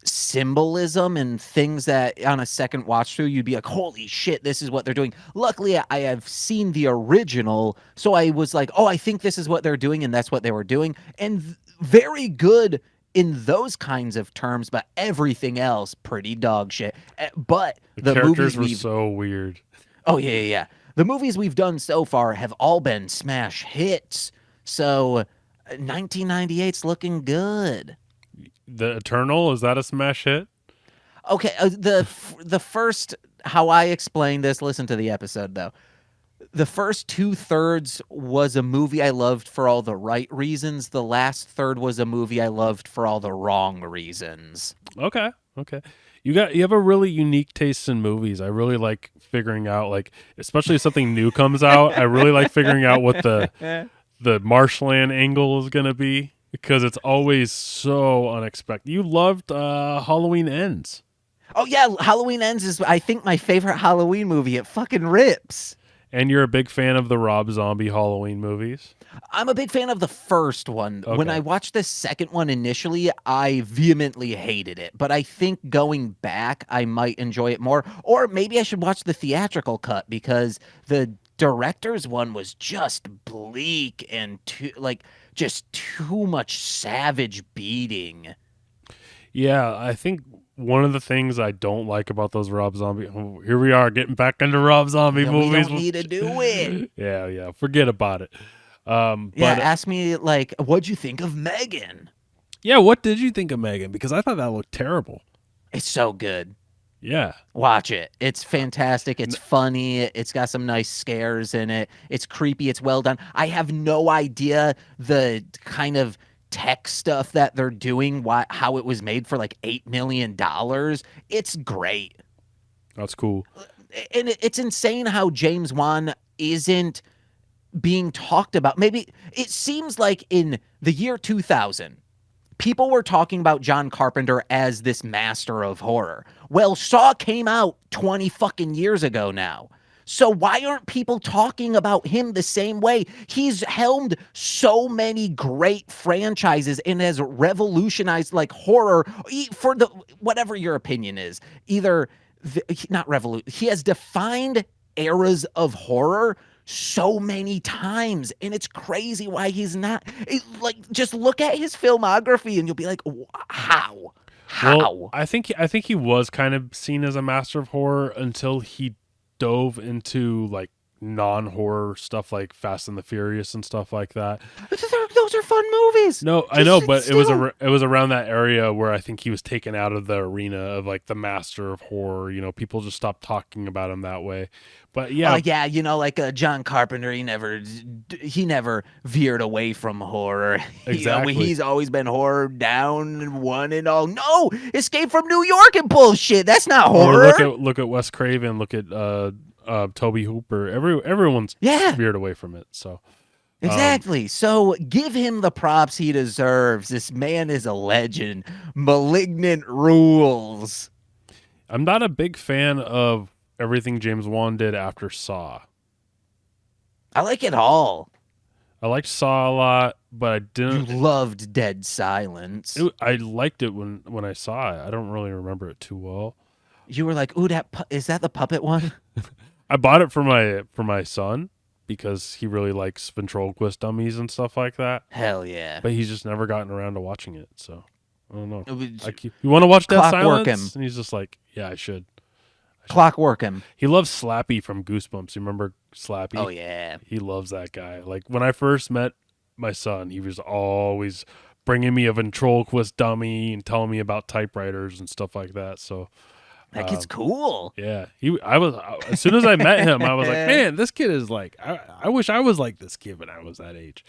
symbolism and things that on a second watch through you'd be like, holy shit, this is what they're doing. Luckily I have seen the original, so I was like, oh, I think this is what they're doing, and that's what they were doing, and very good in those kinds of terms, but everything else pretty dog shit. But the characters movies were so weird. Oh yeah. The movies we've done so far have all been smash hits, so 1998's looking good. The Eternal, is that a smash hit? Okay, the first, how I explain this, listen to the episode though. The first 2/3 was a movie I loved for all the right reasons. The last third was a movie I loved for all the wrong reasons. Okay. You have a really unique taste in movies. I really like figuring out, like, especially if something new comes out, I really like figuring out what the Marsh Land angle is going to be, because it's always so unexpected. You loved Halloween Ends. Oh yeah, Halloween Ends is, I think, my favorite Halloween movie. It fucking rips. And you're a big fan of the Rob Zombie Halloween movies? I'm a big fan of the first one. Okay. When I watched the second one initially, I vehemently hated it. But I think going back, I might enjoy it more. Or maybe I should watch the theatrical cut, because the director's one was just bleak and just too much savage beating. Yeah, I think one of the things I don't like about those Rob Zombie... Oh, here we are, getting back into Rob Zombie movies. We don't need to do it. Yeah, forget about it. Ask me, like, what'd you think of Megan? Yeah, what did you think of Megan? Because I thought that looked terrible. It's so good. Yeah. Watch it. It's fantastic. It's funny. It's got some nice scares in it. It's creepy. It's well done. I have no idea the kind of tech stuff that they're doing, how it was made for like $8 million. It's great. That's cool. And it's insane how James Wan isn't being talked about. Maybe it seems like in the year 2000, people were talking about John Carpenter as this master of horror. Well, Saw came out 20 fucking years ago now. So why aren't people talking about him the same way? He's helmed so many great franchises and has revolutionized like horror for the whatever your opinion is. He has defined eras of horror so many times, and it's crazy why he's not. Just look at his filmography and you'll be like, how? Well, I think he was kind of seen as a master of horror until he dove into like non-horror stuff like Fast and the Furious and stuff like that. Those are fun movies. No, I know, but it was around that area where I think he was taken out of the arena of like the master of horror. You know, people just stopped talking about him that way. But yeah, like John Carpenter, he never veered away from horror. Exactly. He's always been horror down one and all. No, Escape from New York and bullshit. That's not horror. Look at Wes Craven. Look at Toby Hooper. Everyone's veered away from it. So exactly. So give him the props he deserves. This man is a legend. Malignant rules. I'm not a big fan of everything James Wan did after Saw. I like it all. I liked Saw a lot, but I didn't. You loved Dead Silence. I liked it when I saw it. I don't really remember it too well. You were like, "Ooh, is that the puppet one?" I bought it for my son because he really likes ventriloquist dummies and stuff like that. Hell yeah! But he's just never gotten around to watching it, so I don't know. You want to watch Dead Silence? And he's just like, "Yeah, I should." Clockwork him. He loves Slappy from Goosebumps. You remember Slappy? Oh yeah. He loves that guy. Like when I first met my son, he was always bringing me a ventriloquist dummy and telling me about typewriters and stuff like that. So that kid's cool. Yeah, as soon as I met him, I was like, man, this kid is like, I wish I was like this kid when I was that age.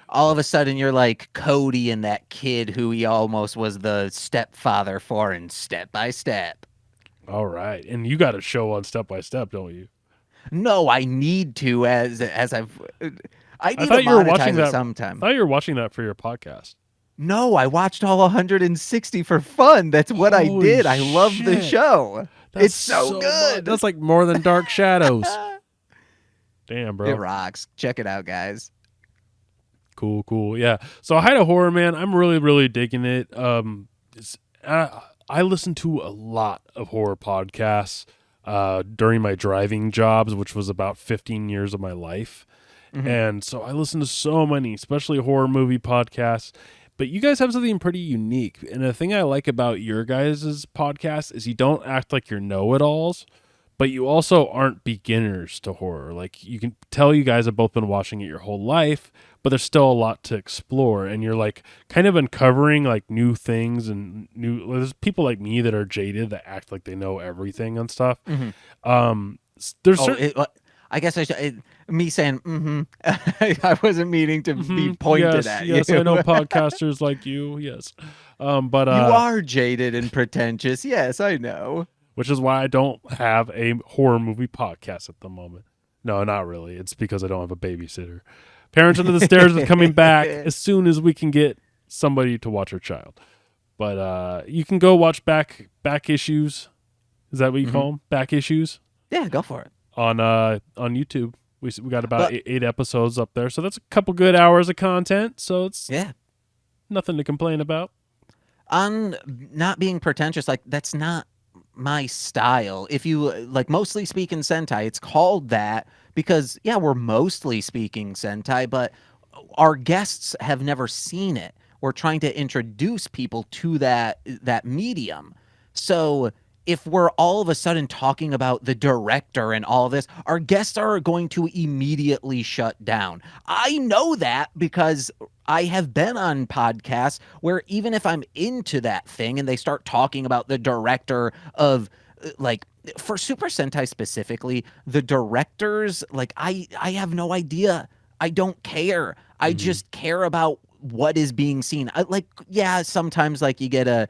All of a sudden, you're like Cody and that kid who he almost was the stepfather for in Step by Step. All right, and you got a show on Step by Step, don't you? No, I need to. I need to monetize it sometime. I thought you were watching that for your podcast. No, I watched all 160 for fun. That's what I did. I love the show. It's so good. That's like more than Dark Shadows. Damn, bro. It rocks. Check it out, guys. Cool. Yeah. So Hi to Horror, man. I'm really, really digging it. I listen to a lot of horror podcasts during my driving jobs, which was about 15 years of my life. Mm-hmm. And so I listen to so many, especially horror movie podcasts. But you guys have something pretty unique. And the thing I like about your guys' podcast is you don't act like you're know-it-alls, but you also aren't beginners to horror. Like, you can tell you guys have both been watching it your whole life, but there's still a lot to explore, and you're like kind of uncovering like new things and there's people like me that are jaded that act like they know everything and stuff. There's I guess I should. Me saying, I wasn't meaning to be pointed at you. Yes, I know podcasters like you. Yes, but you are jaded and pretentious. Yes, I know. Which is why I don't have a horror movie podcast at the moment. No, not really. It's because I don't have a babysitter. Parents Under the Stairs is coming back as soon as we can get somebody to watch our child. But you can go watch back issues. Is that what you call them? Back issues? Yeah, go for it. On YouTube. We got about 8 episodes up there. So that's a couple good hours of content. So it's nothing to complain about. On not being pretentious, like that's not my style. If you like mostly speaking Sentai, it's called that because we're mostly speaking Sentai, but our guests have never seen it. We're trying to introduce people to that medium. So if we're all of a sudden talking about the director and all of this, our guests are going to immediately shut down. I know that because I have been on podcasts where even if I'm into that thing and they start talking about the director of like for Super Sentai specifically, the directors, like I have no idea. I don't care. I just care about what is being seen. Sometimes like you get a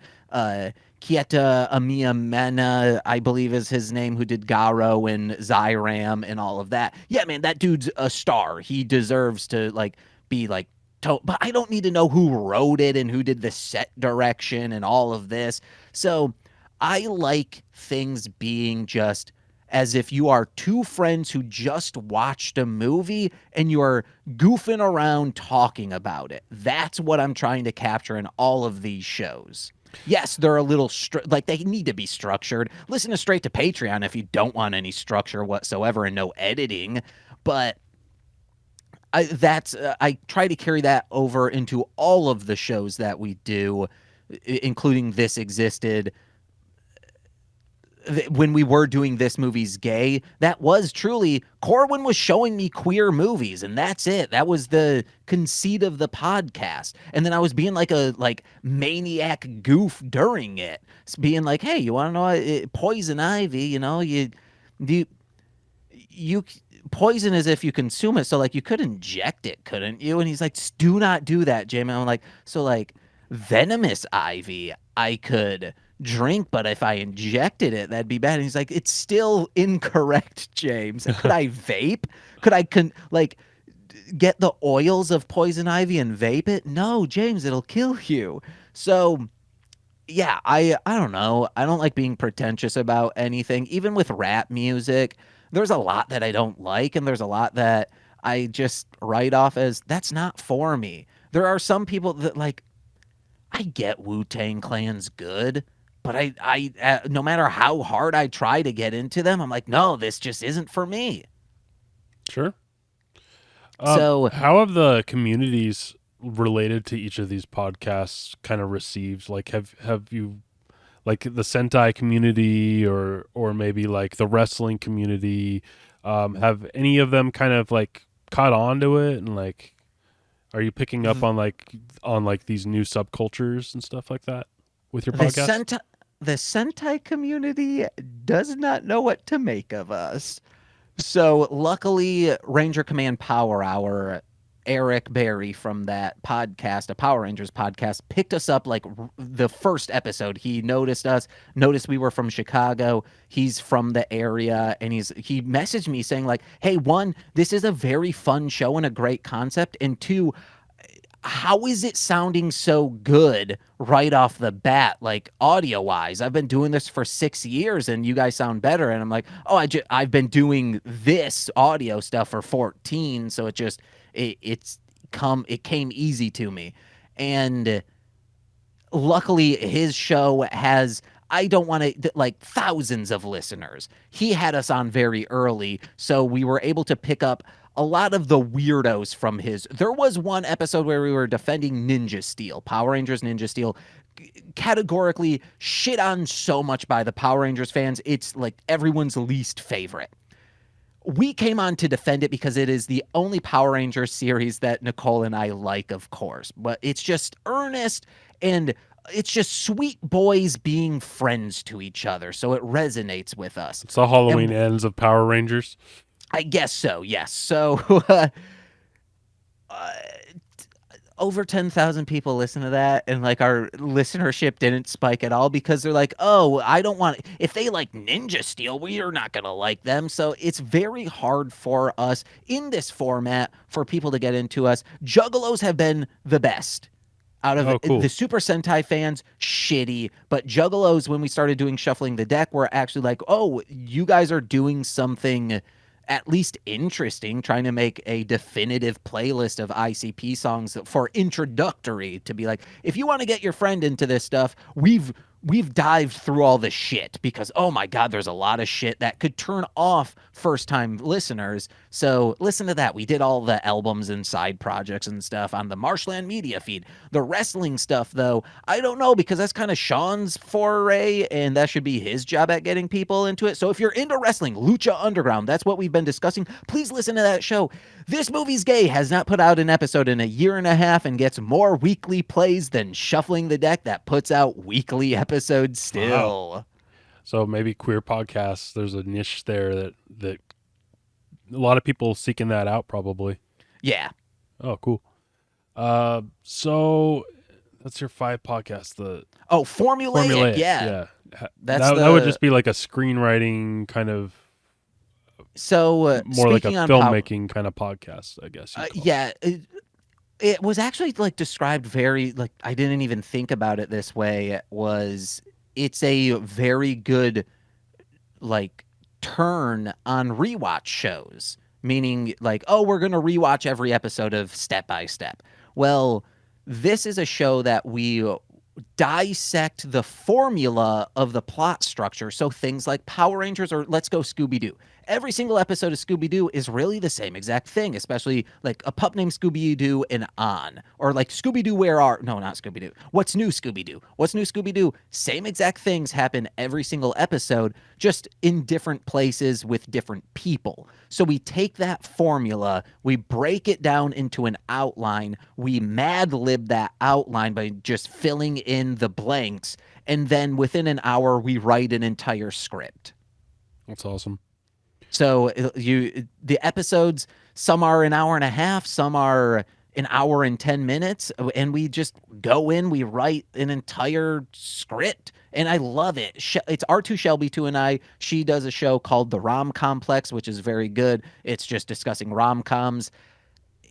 Kieta Amiyamena, I believe is his name, who did Garo and Zyram and all of that. Yeah, man, that dude's a star. He deserves to like be like but I don't need to know who wrote it and who did the set direction and all of this. So I like things being just as if you are two friends who just watched a movie and you're goofing around talking about it. That's what I'm trying to capture in all of these shows. Yes, they're a little they need to be structured. Listen to straight to Patreon if you don't want any structure whatsoever and no editing. But I try to carry that over into all of the shows that we do, including This Existed. When we were doing This Movie's Gay, that was truly Corwin was showing me queer movies, and that's it. That was the conceit of the podcast. And then I was being like a maniac goof during it, being like, "Hey, you want to know poison ivy? You know, you poison as if you consume it, so like you could inject it, couldn't you?" And he's like, "Do not do that, Jamie." I'm like, "So like venomous ivy, I could drink, but if I injected it, that'd be bad." And he's like, "It's still incorrect, James. Could I vape? Could I get the oils of poison ivy and vape it? No, James, it'll kill you." So yeah, I don't know. I don't like being pretentious about anything. Even with rap music, there's a lot that I don't like, and there's a lot that I just write off as that's not for me. There are some people that like, I get Wu-Tang Clan's good, but I no matter how hard I try to get into them, I'm like, no, this just isn't for me. Sure. So how have the communities related to each of these podcasts kind of received? Like, have you, like the Sentai community or maybe like the wrestling community, have any of them kind of like caught on to it, and like, are you picking up on these new subcultures and stuff like that with your podcast? The Sentai community does not know what to make of us. So luckily, Ranger Command Power Hour, Eric Berry from that podcast, a Power Rangers podcast, picked us up like the first episode. He noticed us, noticed we were from Chicago. He's from the area, and he messaged me saying like, "Hey, one, this is a very fun show and a great concept, and two, how is it sounding so good right off the bat, like audio wise? I've been doing this for 6 years and you guys sound better." And I'm like, "Oh, I've been doing this audio stuff for 14. So it came easy to me." And luckily his show has, I don't want to, like, thousands of listeners. He had us on very early, so we were able to pick up a lot of the weirdos from his. There was one episode where we were defending Ninja Steel, Power Rangers Ninja Steel, categorically shit on so much by the Power Rangers fans. It's like everyone's least favorite. We came on to defend it because it is the only Power Rangers series that Nicole and I like, of course. But it's just earnest and it's just sweet boys being friends to each other. So it resonates with us. It's the Halloween ends of Power Rangers. I guess so, yes. So over 10,000 people listen to that, and like our listenership didn't spike at all because they're like, oh, I don't want, if they like Ninja Steel, we're not going to like them. So it's very hard for us in this format for people to get into us. Juggalos have been the best. Out of cool. the Super Sentai fans, shitty. But Juggalos, when we started doing Shuffling the Deck, were actually like, oh, you guys are doing something at least interesting, trying to make a definitive playlist of ICP songs for introductory to be like, if you want to get your friend into this stuff, we've dived through all the shit because, oh my God, there's a lot of shit that could turn off first-time listeners. So listen to that. We did all the albums and side projects and stuff on the Marsh Land media feed. The wrestling stuff, though, I don't know because that's kind of Sean's foray, and that should be his job at getting people into it. So if you're into wrestling, Lucha Underground, that's what we've been discussing. Please listen to that show. This Movie's Gay has not put out an episode in a year and a half and gets more weekly plays than Shuffling the Deck that puts out weekly episodes still. Wow. So maybe queer podcasts, there's a niche there that a lot of people seeking that out probably. Yeah. Oh, cool. So that's your 5 podcasts. The Formulaic. Yeah. That would just be like a screenwriting kind of, so more like a filmmaking kind of podcast, I guess. Yeah. It was actually like described very, like, I didn't even think about it this way, it's a very good like turn on rewatch shows, meaning like, oh, we're going to rewatch every episode of Step by Step. Well, this is a show that we dissect the formula of the plot structure. So things like Power Rangers or Let's Go Scooby-Doo. Every single episode of Scooby-Doo is really the same exact thing, especially like A Pup Named Scooby-Doo and On. Or like Scooby-Doo, Where Are... No, not Scooby-Doo. What's New Scooby-Doo? What's New Scooby-Doo? Same exact things happen every single episode, just in different places with different people. So we take that formula, we break it down into an outline, we mad-lib that outline by just filling in the blanks, and then within an hour, we write an entire script. That's awesome. So the episodes, some are an hour and a half, some are an hour and 10 minutes, and we just go in, we write an entire script, and I love it. It's R2 Shelby 2 and I. She does a show called The Rom Complex, which is very good. It's just discussing rom-coms.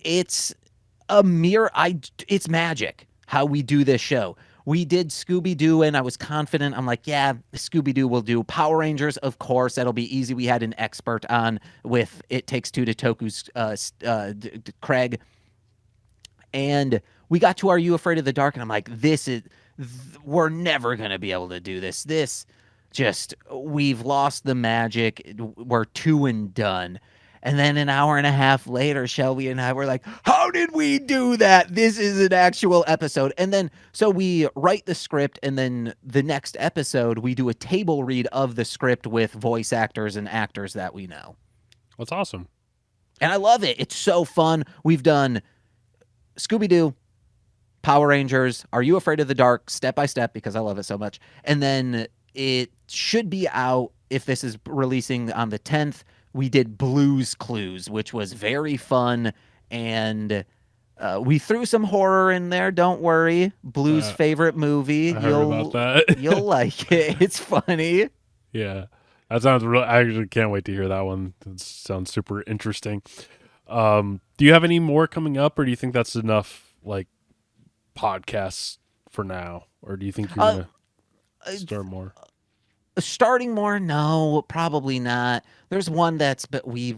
It's it's magic how we do this show. We did Scooby-Doo, and I was confident. I'm like, yeah, Scooby-Doo will do. Power Rangers, of course, that'll be easy. We had an expert on with It Takes Two to Toku's Craig. And we got to Are You Afraid of the Dark? And I'm like, we're never going to be able to do this. We've lost the magic. We're two and done. And then an hour and a half later, Shelby and I were like, how did we do that? This is an actual episode. And then, so we write the script, and then the next episode, we do a table read of the script with voice actors and actors that we know. That's awesome. And I love it. It's so fun. We've done Scooby-Doo, Power Rangers, Are You Afraid of the Dark, Step by Step, because I love it so much. And then it should be out, if this is releasing on the 10th, we did Blues Clues, which was very fun, and we threw some horror in there. Don't worry. Blue's favorite movie. I heard about that. You'll like it. It's funny. Yeah. That sounds real. I actually can't wait to hear that one. It sounds super interesting. Do you have any more coming up, or do you think that's enough, like, podcasts for now? Or do you think you're going to start more? Starting more? No, probably not. There's one but we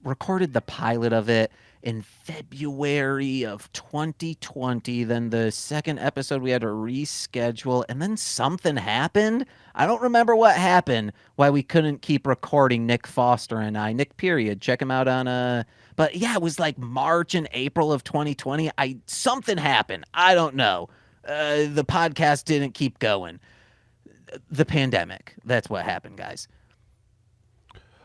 recorded the pilot of it in February of 2020. Then the second episode we had to reschedule, and then something happened. I don't remember what happened, why we couldn't keep recording, Nick Foster and I. Nick Period. Check him out on but yeah, it was like March and April of 2020. Something happened. I don't know. the podcast didn't keep going. The pandemic. That's what happened, guys.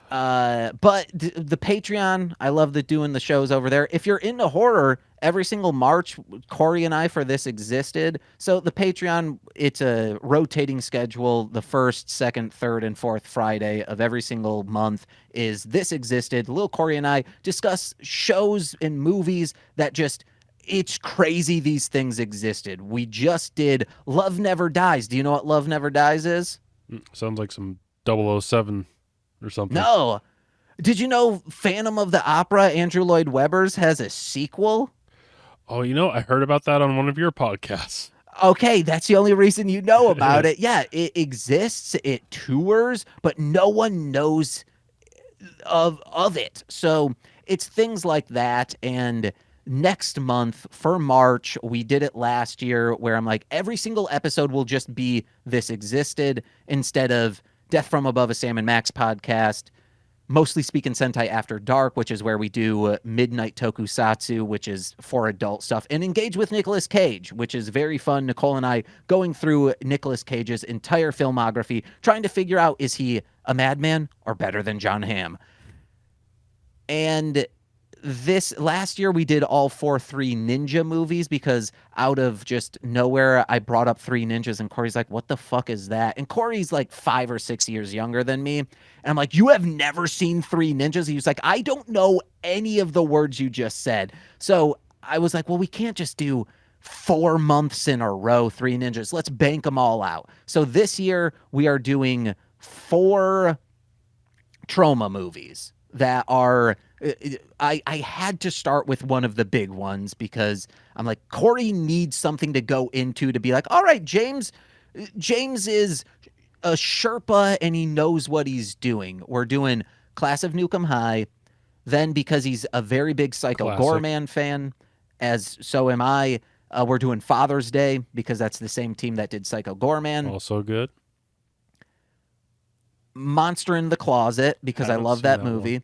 But the Patreon, I love doing the shows over there. If you're into horror, every single March, Corey and I for this existed. So the Patreon, it's a rotating schedule. The first, second, third, and fourth Friday of every single month is this existed. Lil Corey and I discuss shows and movies that just, it's crazy these things existed. We just did Love Never Dies. Do you know what Love Never Dies is? Sounds like some 007 or something. No. Did you know Phantom of the Opera, Andrew Lloyd Webber's, has a sequel? Oh, I heard about that on one of your podcasts. Okay, that's the only reason you know about it. Yeah, it exists, it tours, but no one knows of it. So it's things like that. And next month for March, we did it last year where I'm like, every single episode will just be This Existed instead of Death from Above, a Sam and Max podcast, Mostly Speaking Sentai After Dark, which is where we do Midnight Tokusatsu, which is for adult stuff, and Engage with Nicolas Cage, which is very fun. Nicole and I going through Nicolas Cage's entire filmography, trying to figure out, is he a madman or better than John Hamm? And this last year we did all 4 Three Ninja movies because out of just nowhere I brought up Three Ninjas and Corey's like, what the fuck is that? And Corey's like 5 or 6 years younger than me. And I'm like, you have never seen Three Ninjas? He was like, I don't know any of the words you just said. So I was like, well, we can't just do 4 months in a row, Three Ninjas. Let's bank them all out. So this year we are doing 4 trauma movies that are, I had to start with one of the big ones because I'm like, Corey needs something to go into to be like, all right, James is a Sherpa and he knows what he's doing. We're doing Class of Nukem High. Then because he's a very big Psycho Gorman fan, as so am I, we're doing Father's Day because that's the same team that did Psycho Gorman. Also good. Monster in the Closet because I love that movie.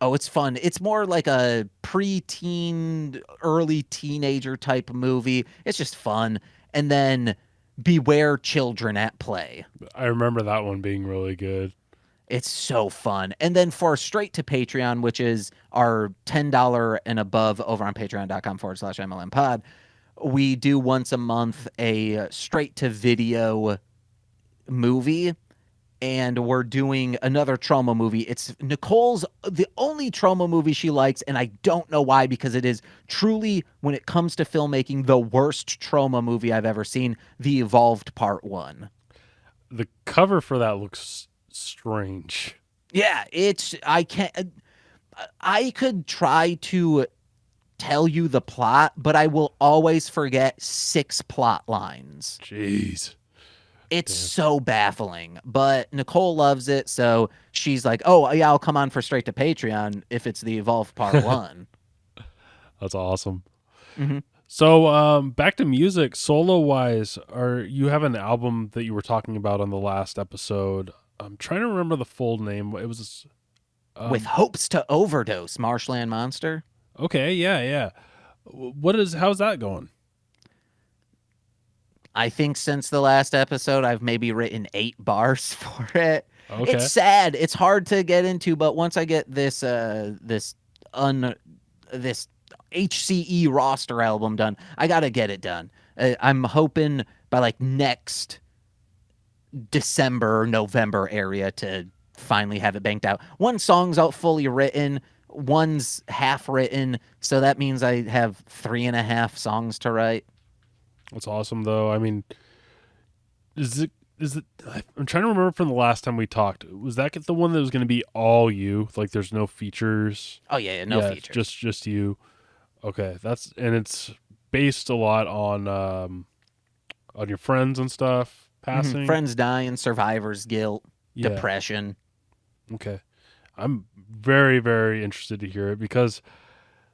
Oh, it's fun. It's more like a pre-teen, early teenager type movie. It's just fun. And then Beware Children at Play. I remember that one being really good. It's so fun. And then for straight to Patreon, which is our $10 and above over on patreon.com/MLM pod, we do once a month a straight to video movie. And we're doing another trauma movie. It's Nicole's the only trauma movie she likes, and I don't know why, because it is truly, when it comes to filmmaking, the worst trauma movie I've ever seen, The Evolved Part 1. The cover for that looks strange. Yeah, I could try to tell you the plot, but I will always forget 6 plot lines. Jeez. It's so baffling, but Nicole loves it, so she's like, oh, yeah, I'll come on for straight to Patreon if it's the Evolved Part 1. That's awesome. Mm-hmm. So back to music, solo-wise, you have an album that you were talking about on the last episode. I'm trying to remember the full name. It was... With Hopes to Overdose, Marsh Land Monster. Okay, yeah. How's that going? I think since the last episode, I've maybe written 8 bars for it. Okay. It's sad. It's hard to get into, but once I get this HCE roster album done, I gotta get it done. I'm hoping by like next December, November area to finally have it banked out. One song's out fully written, one's half written, so that means I have 3.5 songs to write. That's awesome, though. I mean, is it? I'm trying to remember from the last time we talked. Was that the one that was going to be all you? Like, there's no features. Oh yeah, no features. Just you. Okay, and it's based a lot on your friends and stuff passing. Mm-hmm. Friends dying, survivor's guilt, depression. Okay, I'm very, very interested to hear it because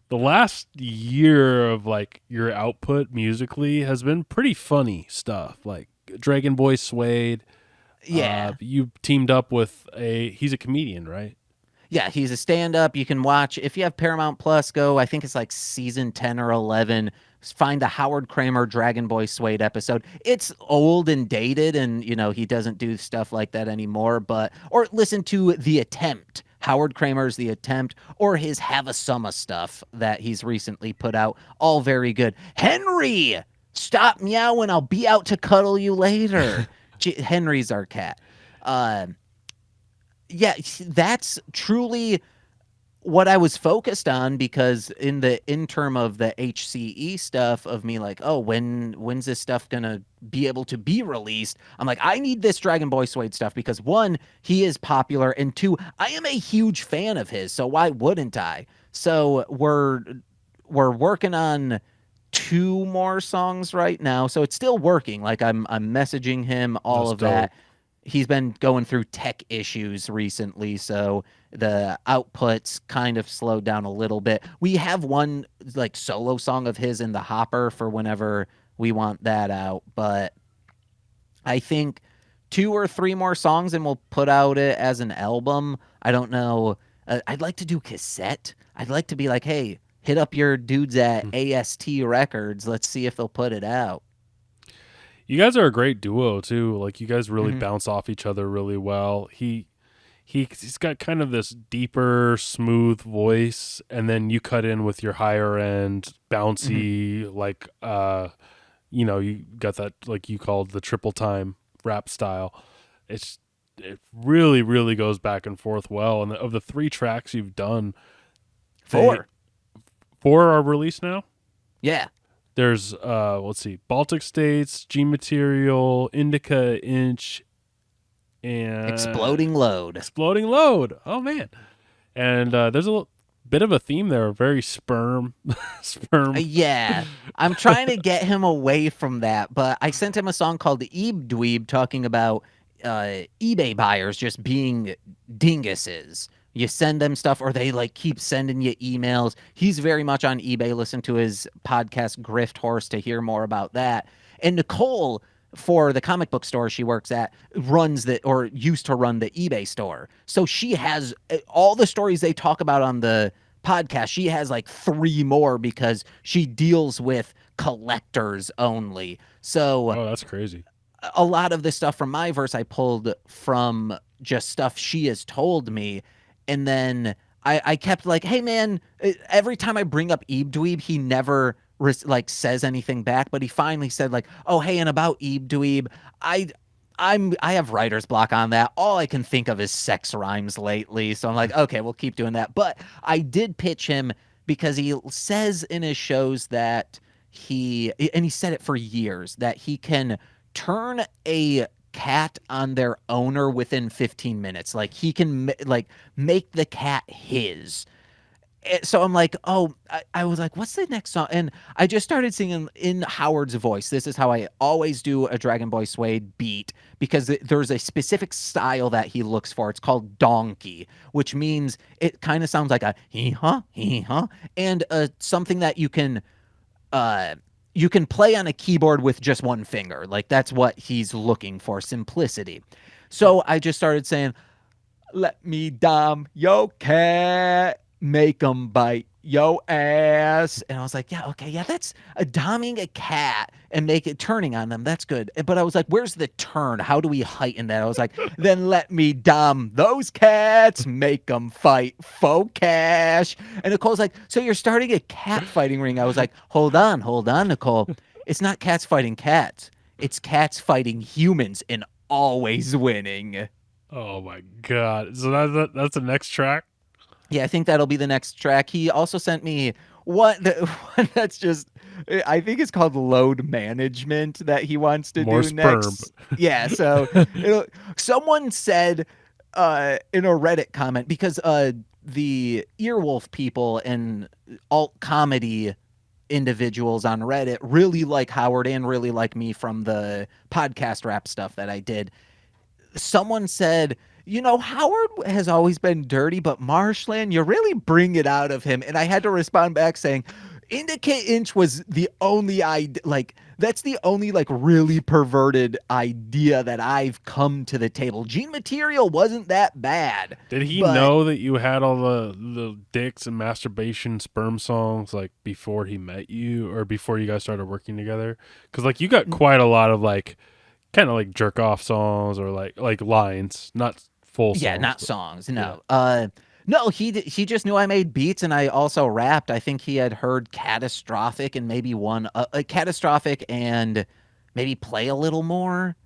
the last year of like your output musically has been pretty funny stuff. Like Dragon Boy Suede. Yeah. You teamed up with he's a comedian, right? Yeah, he's a stand-up. You can watch, if you have Paramount Plus, go, I think it's like season 10 or 11, find the Howard Kramer Dragon Boy Suede episode. It's old and dated, and he doesn't do stuff like that anymore. Or listen to The Attempt. Howard Kramer's The Attempt, or his Have a Summer stuff that he's recently put out. All very good. Henry, stop meowing. I'll be out to cuddle you later. Henry's our cat. Yeah, that's truly what I was focused on, because in the interim of the HCE stuff of me like, oh, when's this stuff gonna be able to be released? I'm like, I need this Dragon Boy Suede stuff because one, he is popular, and two, I am a huge fan of his, so why wouldn't I? So we're working on 2 more songs right now, so it's still working. Like I'm messaging him all That's of dope. that. He's been going through tech issues recently, so the outputs kind of slowed down a little bit. We have one like solo song of his in the hopper for whenever we want that out, but I think 2 or 3 more songs and we'll put out it as an album. I don't know. I'd like to do cassette. I'd like to be like, hey, hit up your dudes at AST Records. Let's see if they'll put it out. You guys are a great duo too. Like you guys really bounce off each other really well. He's got kind of this deeper, smooth voice, and then you cut in with your higher end, bouncy, like you got that, like you called the triple time rap style. It really, really goes back and forth well. And of the 3 tracks you've done, 4. 4 are released now. Yeah. There's let's see, Baltic States, G Material, Indica Inch, and Exploding Load. Exploding Load. Oh man. And there's a bit of a theme there, very sperm. Yeah. I'm trying to get him away from that, but I sent him a song called Ebe Dweeb talking about eBay buyers just being dinguses. You send them stuff or they like keep sending you emails. He's very much on eBay. Listen to his podcast Grift Horse to hear more about that. And Nicole, for the comic book store she works at, runs the, or used to run, the eBay store. So she has all the stories they talk about on the podcast. She has like 3 more because she deals with collectors only. So Oh, that's crazy. a lot of the stuff from my verse I pulled from just stuff she has told me. And then I kept like, hey man, every time I bring up Ebe Dweeb, he never like says anything back, but he finally said like, oh hey, and about Ebe Dweeb, I have writer's block on that. All I can think of is sex rhymes lately. So I'm like, okay, we'll keep doing that. But I did pitch him because he says in his shows that he said it for years, that he can turn a cat on their owner within 15 minutes. Like he can make the cat his. So I'm like, oh, I was like, what's the next song? And I just started singing in Howard's voice. This is how I always do a Dragon Boy Suede beat, because there's a specific style that he looks for. It's called donkey, which means it kind of sounds like a hee-haw, and something that you can play on a keyboard with just one finger. Like that's what he's looking for, simplicity. So I just started saying, let me dom yo cat, make 'em bite yo ass. And I was like, yeah, okay, yeah, that's a doming a cat and make it turning on them. That's good. But I was like, where's the turn? How do we heighten that? I was like, then let me dom those cats, make 'em fight faux cash. And Nicole's like, so you're starting a cat fighting ring? I was like, hold on, Nicole. It's not cats fighting cats. It's cats fighting humans and always winning. Oh my god. So that's the next track? Yeah, I think that'll be the next track. He also sent me one that's just, I think it's called Load Management, that he wants to More do sperm. next. Yeah, so someone said in a Reddit comment, because the Earwolf people and alt comedy individuals on Reddit really like Howard and really like me from the podcast rap stuff that I did. Someone said, Howard has always been dirty, but Marshland, you really bring it out of him. And I had to respond back saying, Indicate Inch was the only that's the only like really perverted idea that I've come to the table. Gene Material wasn't that bad. Did he but know that you had all the dicks and masturbation sperm songs like before he met you or before you guys started working together? Because like you got quite a lot of like kind of like jerk off songs or like lines, not full songs. Yeah, not but- songs. yeah. No. No, he just knew I made beats and I also rapped. I think he had heard Catastrophic and maybe Catastrophic and maybe Play a Little More.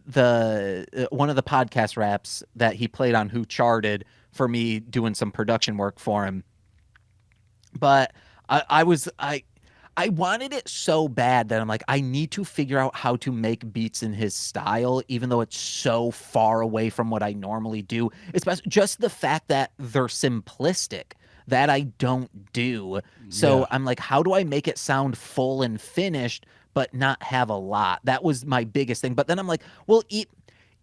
The one of the podcast raps that he played on Who Charted for me doing some production work for him. But I wanted it so bad that I'm like, I need to figure out how to make beats in his style, even though it's so far away from what I normally do. Especially just the fact that they're simplistic, that I don't do. So Yeah. I'm like, how do I make it sound full and finished, but not have a lot? That was my biggest thing. But then I'm like, well,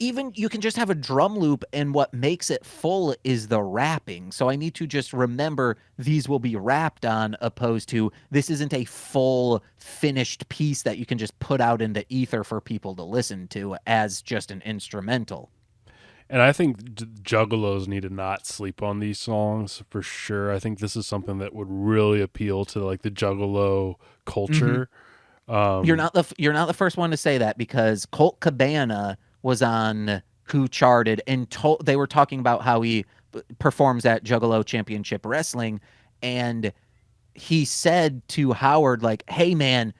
even you can just have a drum loop, and what makes it full is the rapping. So I need to just remember these will be rapped on, opposed to this isn't a full finished piece that you can just put out into ether for people to listen to as just an instrumental. And I think juggalos need to not sleep on these songs for sure. I think this is something that would really appeal to like the juggalo culture. You're not the first one to say that, because Colt Cabana was on Who Charted and they were talking about how he performs at Juggalo Championship Wrestling, and he said to Howard like, "Hey man,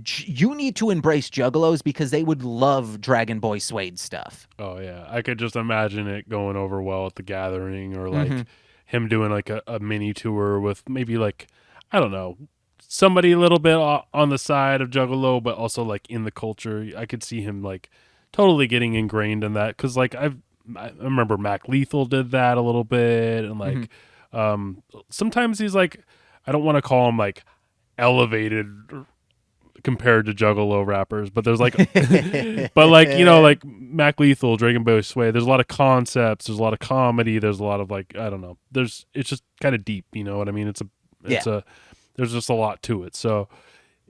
you need to embrace juggalos because they would love Dragon Boy Suede stuff." Oh yeah, I could just imagine it going over well at the gathering, or like him doing like a mini tour with maybe like I don't know somebody a little bit on the side of Juggalo, but also like in the culture. I could see him like totally getting ingrained in that because like I remember Mac Lethal did that a little bit, and like sometimes he's like I don't want to call him like elevated compared to Juggalo rappers, but there's like, but like you know, like Mac Lethal, Dragon Boy Sway. There's a lot of concepts. There's a lot of comedy. There's a lot of like I don't know. It's just kind of deep. You know what I mean? There's just a lot to it. So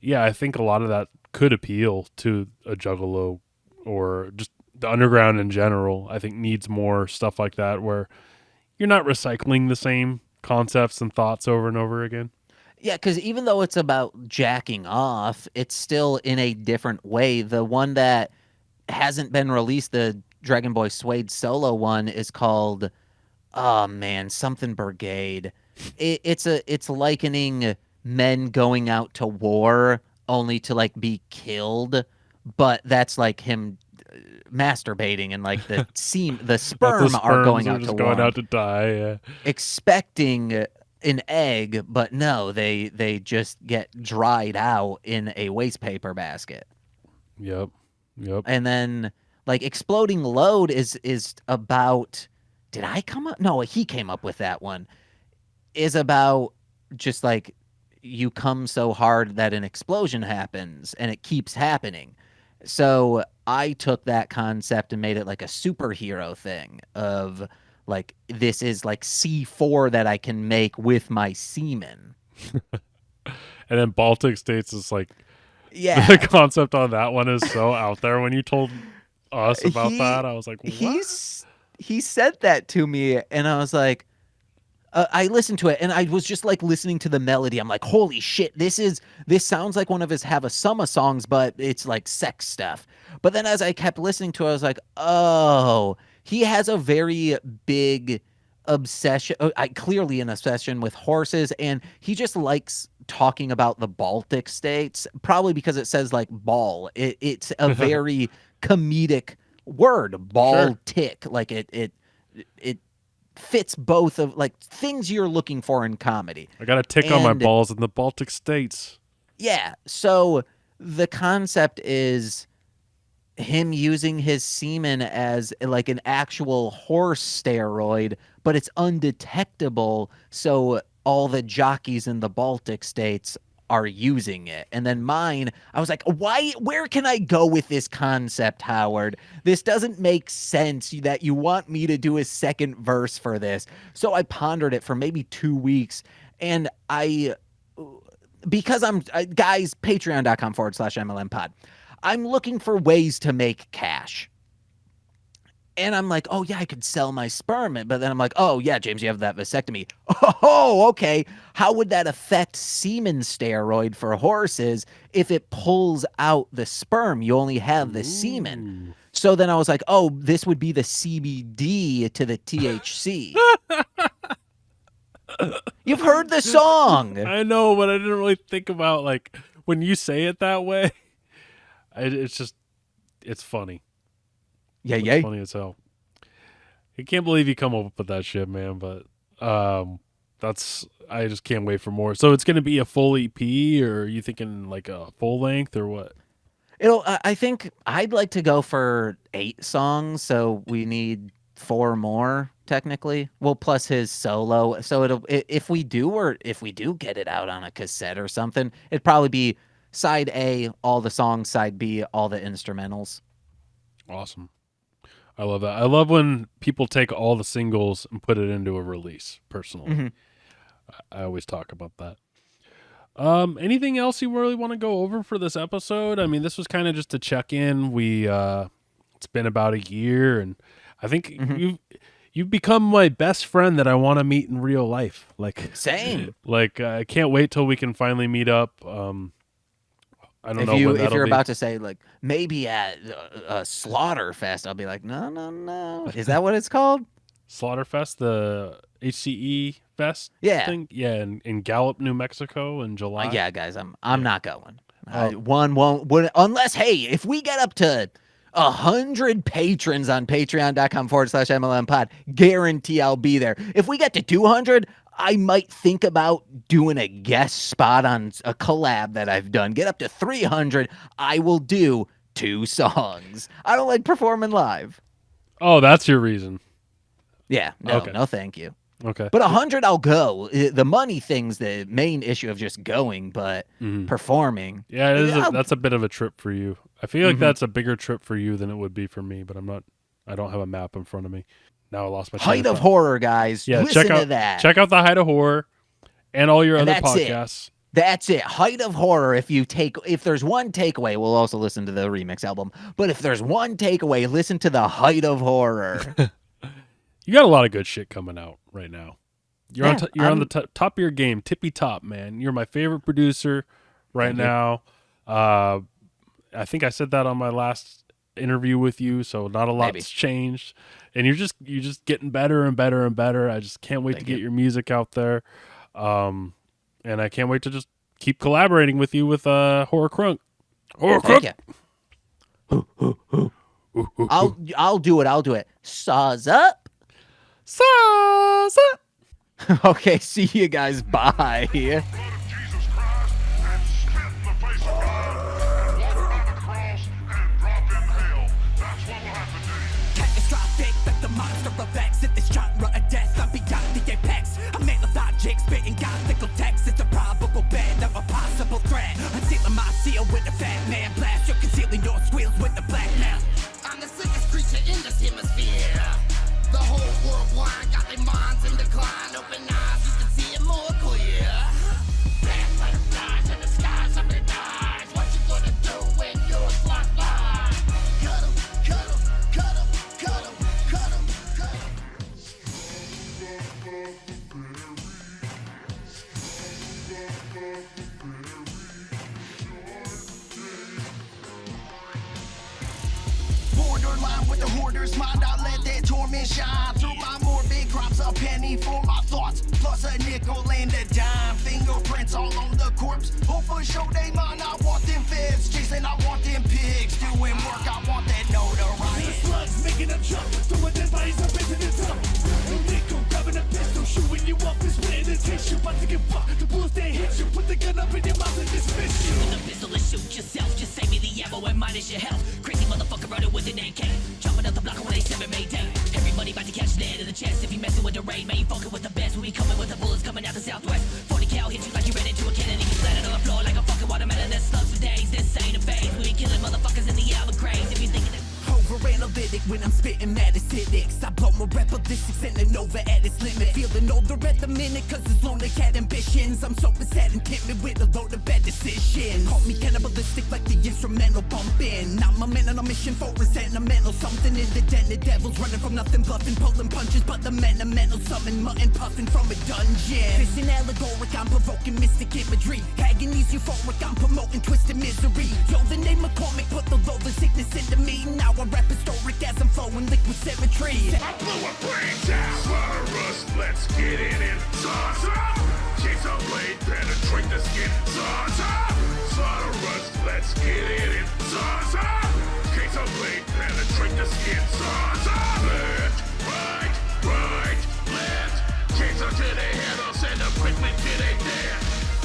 yeah, I think a lot of that could appeal to a Juggalo or just the underground in general. I think needs more stuff like that where you're not recycling the same concepts and thoughts over and over again. Yeah, because even though it's about jacking off, it's still in a different way. The one that hasn't been released, the Dragon Boy Suede solo one, is called, oh man, something Brigade. It's likening men going out to war only to like be killed, but that's like him masturbating, and like the the sperm are going out to war, going out to die. Yeah. expecting an egg, but no, they just get dried out in a waste paper basket. Yep. And then like Exploding Load is about, did I come up? No, he came up with that one. Is about just like you come so hard that an explosion happens and it keeps happening. So I took that concept and made it like a superhero thing of like, this is like C4 that I can make with my semen. And then Baltic States is like, Yeah. the concept on that one is so out there. When you told us about that, I was like, what? He said that to me, and I was like, I listened to it, and I was just like listening to the melody. I'm like, holy shit, this sounds like one of his Have a Summer songs, but it's like sex stuff. But then as I kept listening to it, I was like, oh, he has a very big obsession, clearly an obsession with horses, and he just likes talking about the Baltic states, probably because it says like ball. It's a very comedic word, Baltic. Sure. Like it fits both of like things you're looking for in comedy. I got a tick on my balls in the Baltic states. Yeah. So the concept is him using his semen as like an actual horse steroid, but it's undetectable. So all the jockeys in the Baltic states are using it. And then mine, I was like, where can I go with this concept, Howard? This doesn't make sense that you want me to do a second verse for this. So I pondered it for maybe 2 weeks, and because I'm guys, patreon.com/MLM pod. I'm looking for ways to make cash. And I'm like, oh, yeah, I could sell my sperm. But then I'm like, oh, yeah, James, you have that vasectomy. Oh, okay. How would that affect semen steroid for horses if it pulls out the sperm? You only have the semen. So then I was like, oh, this would be the CBD to the THC. You've heard the song. I know, but I didn't really think about, like, when you say it that way, it's funny. Yeah. It's funny as hell. I can't believe you come up with that shit, man. But I just can't wait for more. So it's gonna be a full EP, or are you thinking like a full length, or what? I think I'd like to go for 8 songs, so we need 4 more technically. Well, plus his solo. So if we do get it out on a cassette or something, it'd probably be side A, all the songs, side B, all the instrumentals. Awesome. I love that. I love when people take all the singles and put it into a release, personally. Mm-hmm. I always talk about that. Anything else you really want to go over for this episode? I mean, this was kind of just a check-in. It's been about a year, and I think you've become my best friend that I want to meet in real life. Like, same. Like, I can't wait till we can finally meet up. I don't know if you're about to say like maybe at a Slaughterfest, I'll be like, no. Is that what it's called? Slaughterfest, the HCE Fest thing? Yeah, in Gallup, New Mexico in July. Yeah, guys, I'm not going. One won't unless, hey, if we get up to 100 patrons on patreon.com/MLM pod, guarantee I'll be there. If we get to 200, I might think about doing a guest spot on a collab that I've done. Get up to 300, I will do 2 songs. I don't like performing live. Oh, that's your reason. Yeah, no, thank you. Okay. But 100, I'll go. The money thing's the main issue of just going, but performing. Yeah, that's a bit of a trip for you. I feel like that's a bigger trip for you than it would be for me, but I don't have a map in front of me. Now I lost my Height of Horror, guys. Yeah, listen to that. Check out the Height of Horror and all your other podcasts. That's it. Height of Horror. If there's one takeaway, we'll also listen to the remix album. But if there's one takeaway, listen to the Height of Horror. You got a lot of good shit coming out right now. You're on the top of your game, tippy top, man. You're my favorite producer right now. I think I said that on my last interview with you, so not a lot's changed, and you're just getting better and better and better. I just can't wait to get your music out there, and I can't wait to just keep collaborating with you with Horrorcrunk. I'll do it. Saws up. Okay, see you guys. Bye. Monster of X at this genre of death. I'm beyond the apex. I'm made of logic, spitting gothical text. It's a probable bed of a possible threat. I'm sealing my seal with a fat man blast. You're concealing your squeals with the black mask. I'm the sickest creature in this hemisphere. The whole world blind, got their minds in decline. Open eyes, you can see it more clear. Bad butterflies in the skies of the eyes. What you gonna do when you're fly blind? Cut 'em, cut 'em, cut 'em, cut 'em. Borderline with the hoarder's mind, I let that torment shine through my morbid crops. A penny for my thoughts, plus a nickel and a dime. Fingerprints all on the corpse. Hope for show they mine. I want them feds chasing, I want them pigs doing work. I want that notoriety. Slugs making a jump, throwing their bodies up into the dump. No nickel, grabbing a pistol, shooting you up and splitting the tissue. About to get fucked, the bullets they hit you. Put the gun up in your mouth and dismiss you. With a pistol and shoot yourself, just save me the ammo and minus your health. Crazy motherfucker running with an AK, jumping out the block when they 7 Mayday. Everybody about to catch lead in the chest. If you messing with the rain, man, you fucking with the best. We coming with the bullets coming out the southwest. 40 cal hit you like you ran into a cannon and you splattered on the floor like a fucking watermelon. There's slugs for days, this ain't a phase. We ain't killing motherfuckers in the Everglades. If you thinking that overanalytic, when I'm spitting mad acidics. I blow more ballistics and an over at its limit. Feeling older at the minute cause it's lonely cat ambitions. I'm so sad and timid with a load of bad decisions. Call me cannibalistic like the instrumental bumping. I'm a man on a mission for a sentimental something in the den. The devil's running from nothing, bluffing, pulling punches, but the men are mental. Summon mutton puffing from a dungeon. Fishing allegoric, I'm provoking mystic imagery. Agony's euphoric, I'm promoting twisted misery. Yo, the name McCormick put the loathing sickness into me. Now I rap historic as I'm flowing liquid symmetry. I blew a brains out. Slaughter us, let's get it in. Zaza! Chase a blade, penetrate the skin. Zaza! Slaughter us, let's get it in. Zaza! Chase a blade, penetrate the skin. Zaza! Left, right, right, left. Chase her to the head, I'll send a quickly to the dead.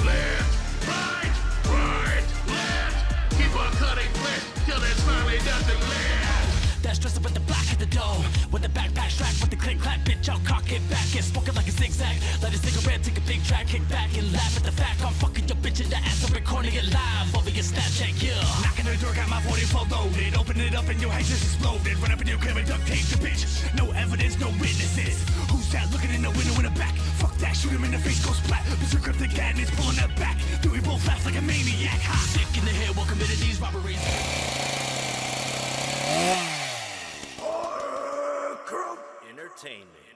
Left, right, right, left. Keep on cutting flesh till there's finally nothing left. That's dressed up with the black at the door, with the backpack strap, with the click clack, bitch, I'll cock it back. Get smoking like a zigzag, light a cigarette, take a big track, kick back and laugh at the fact I'm fucking your bitch in the ass, I'm recording it live over your Snapchat, yeah. Knocking on the door, got my 44 loaded, open it up and your head just exploded. Run up in your crib and duct tape the bitch, no evidence, no witnesses. Who's that looking in the window in the back? Fuck that, shoot him in the face, go splat. Mr. Cryptic and it's pulling that back, do we both fast like a maniac, ha. Sick in the head, while committed these robberies. Horrorcrunk Entertainment.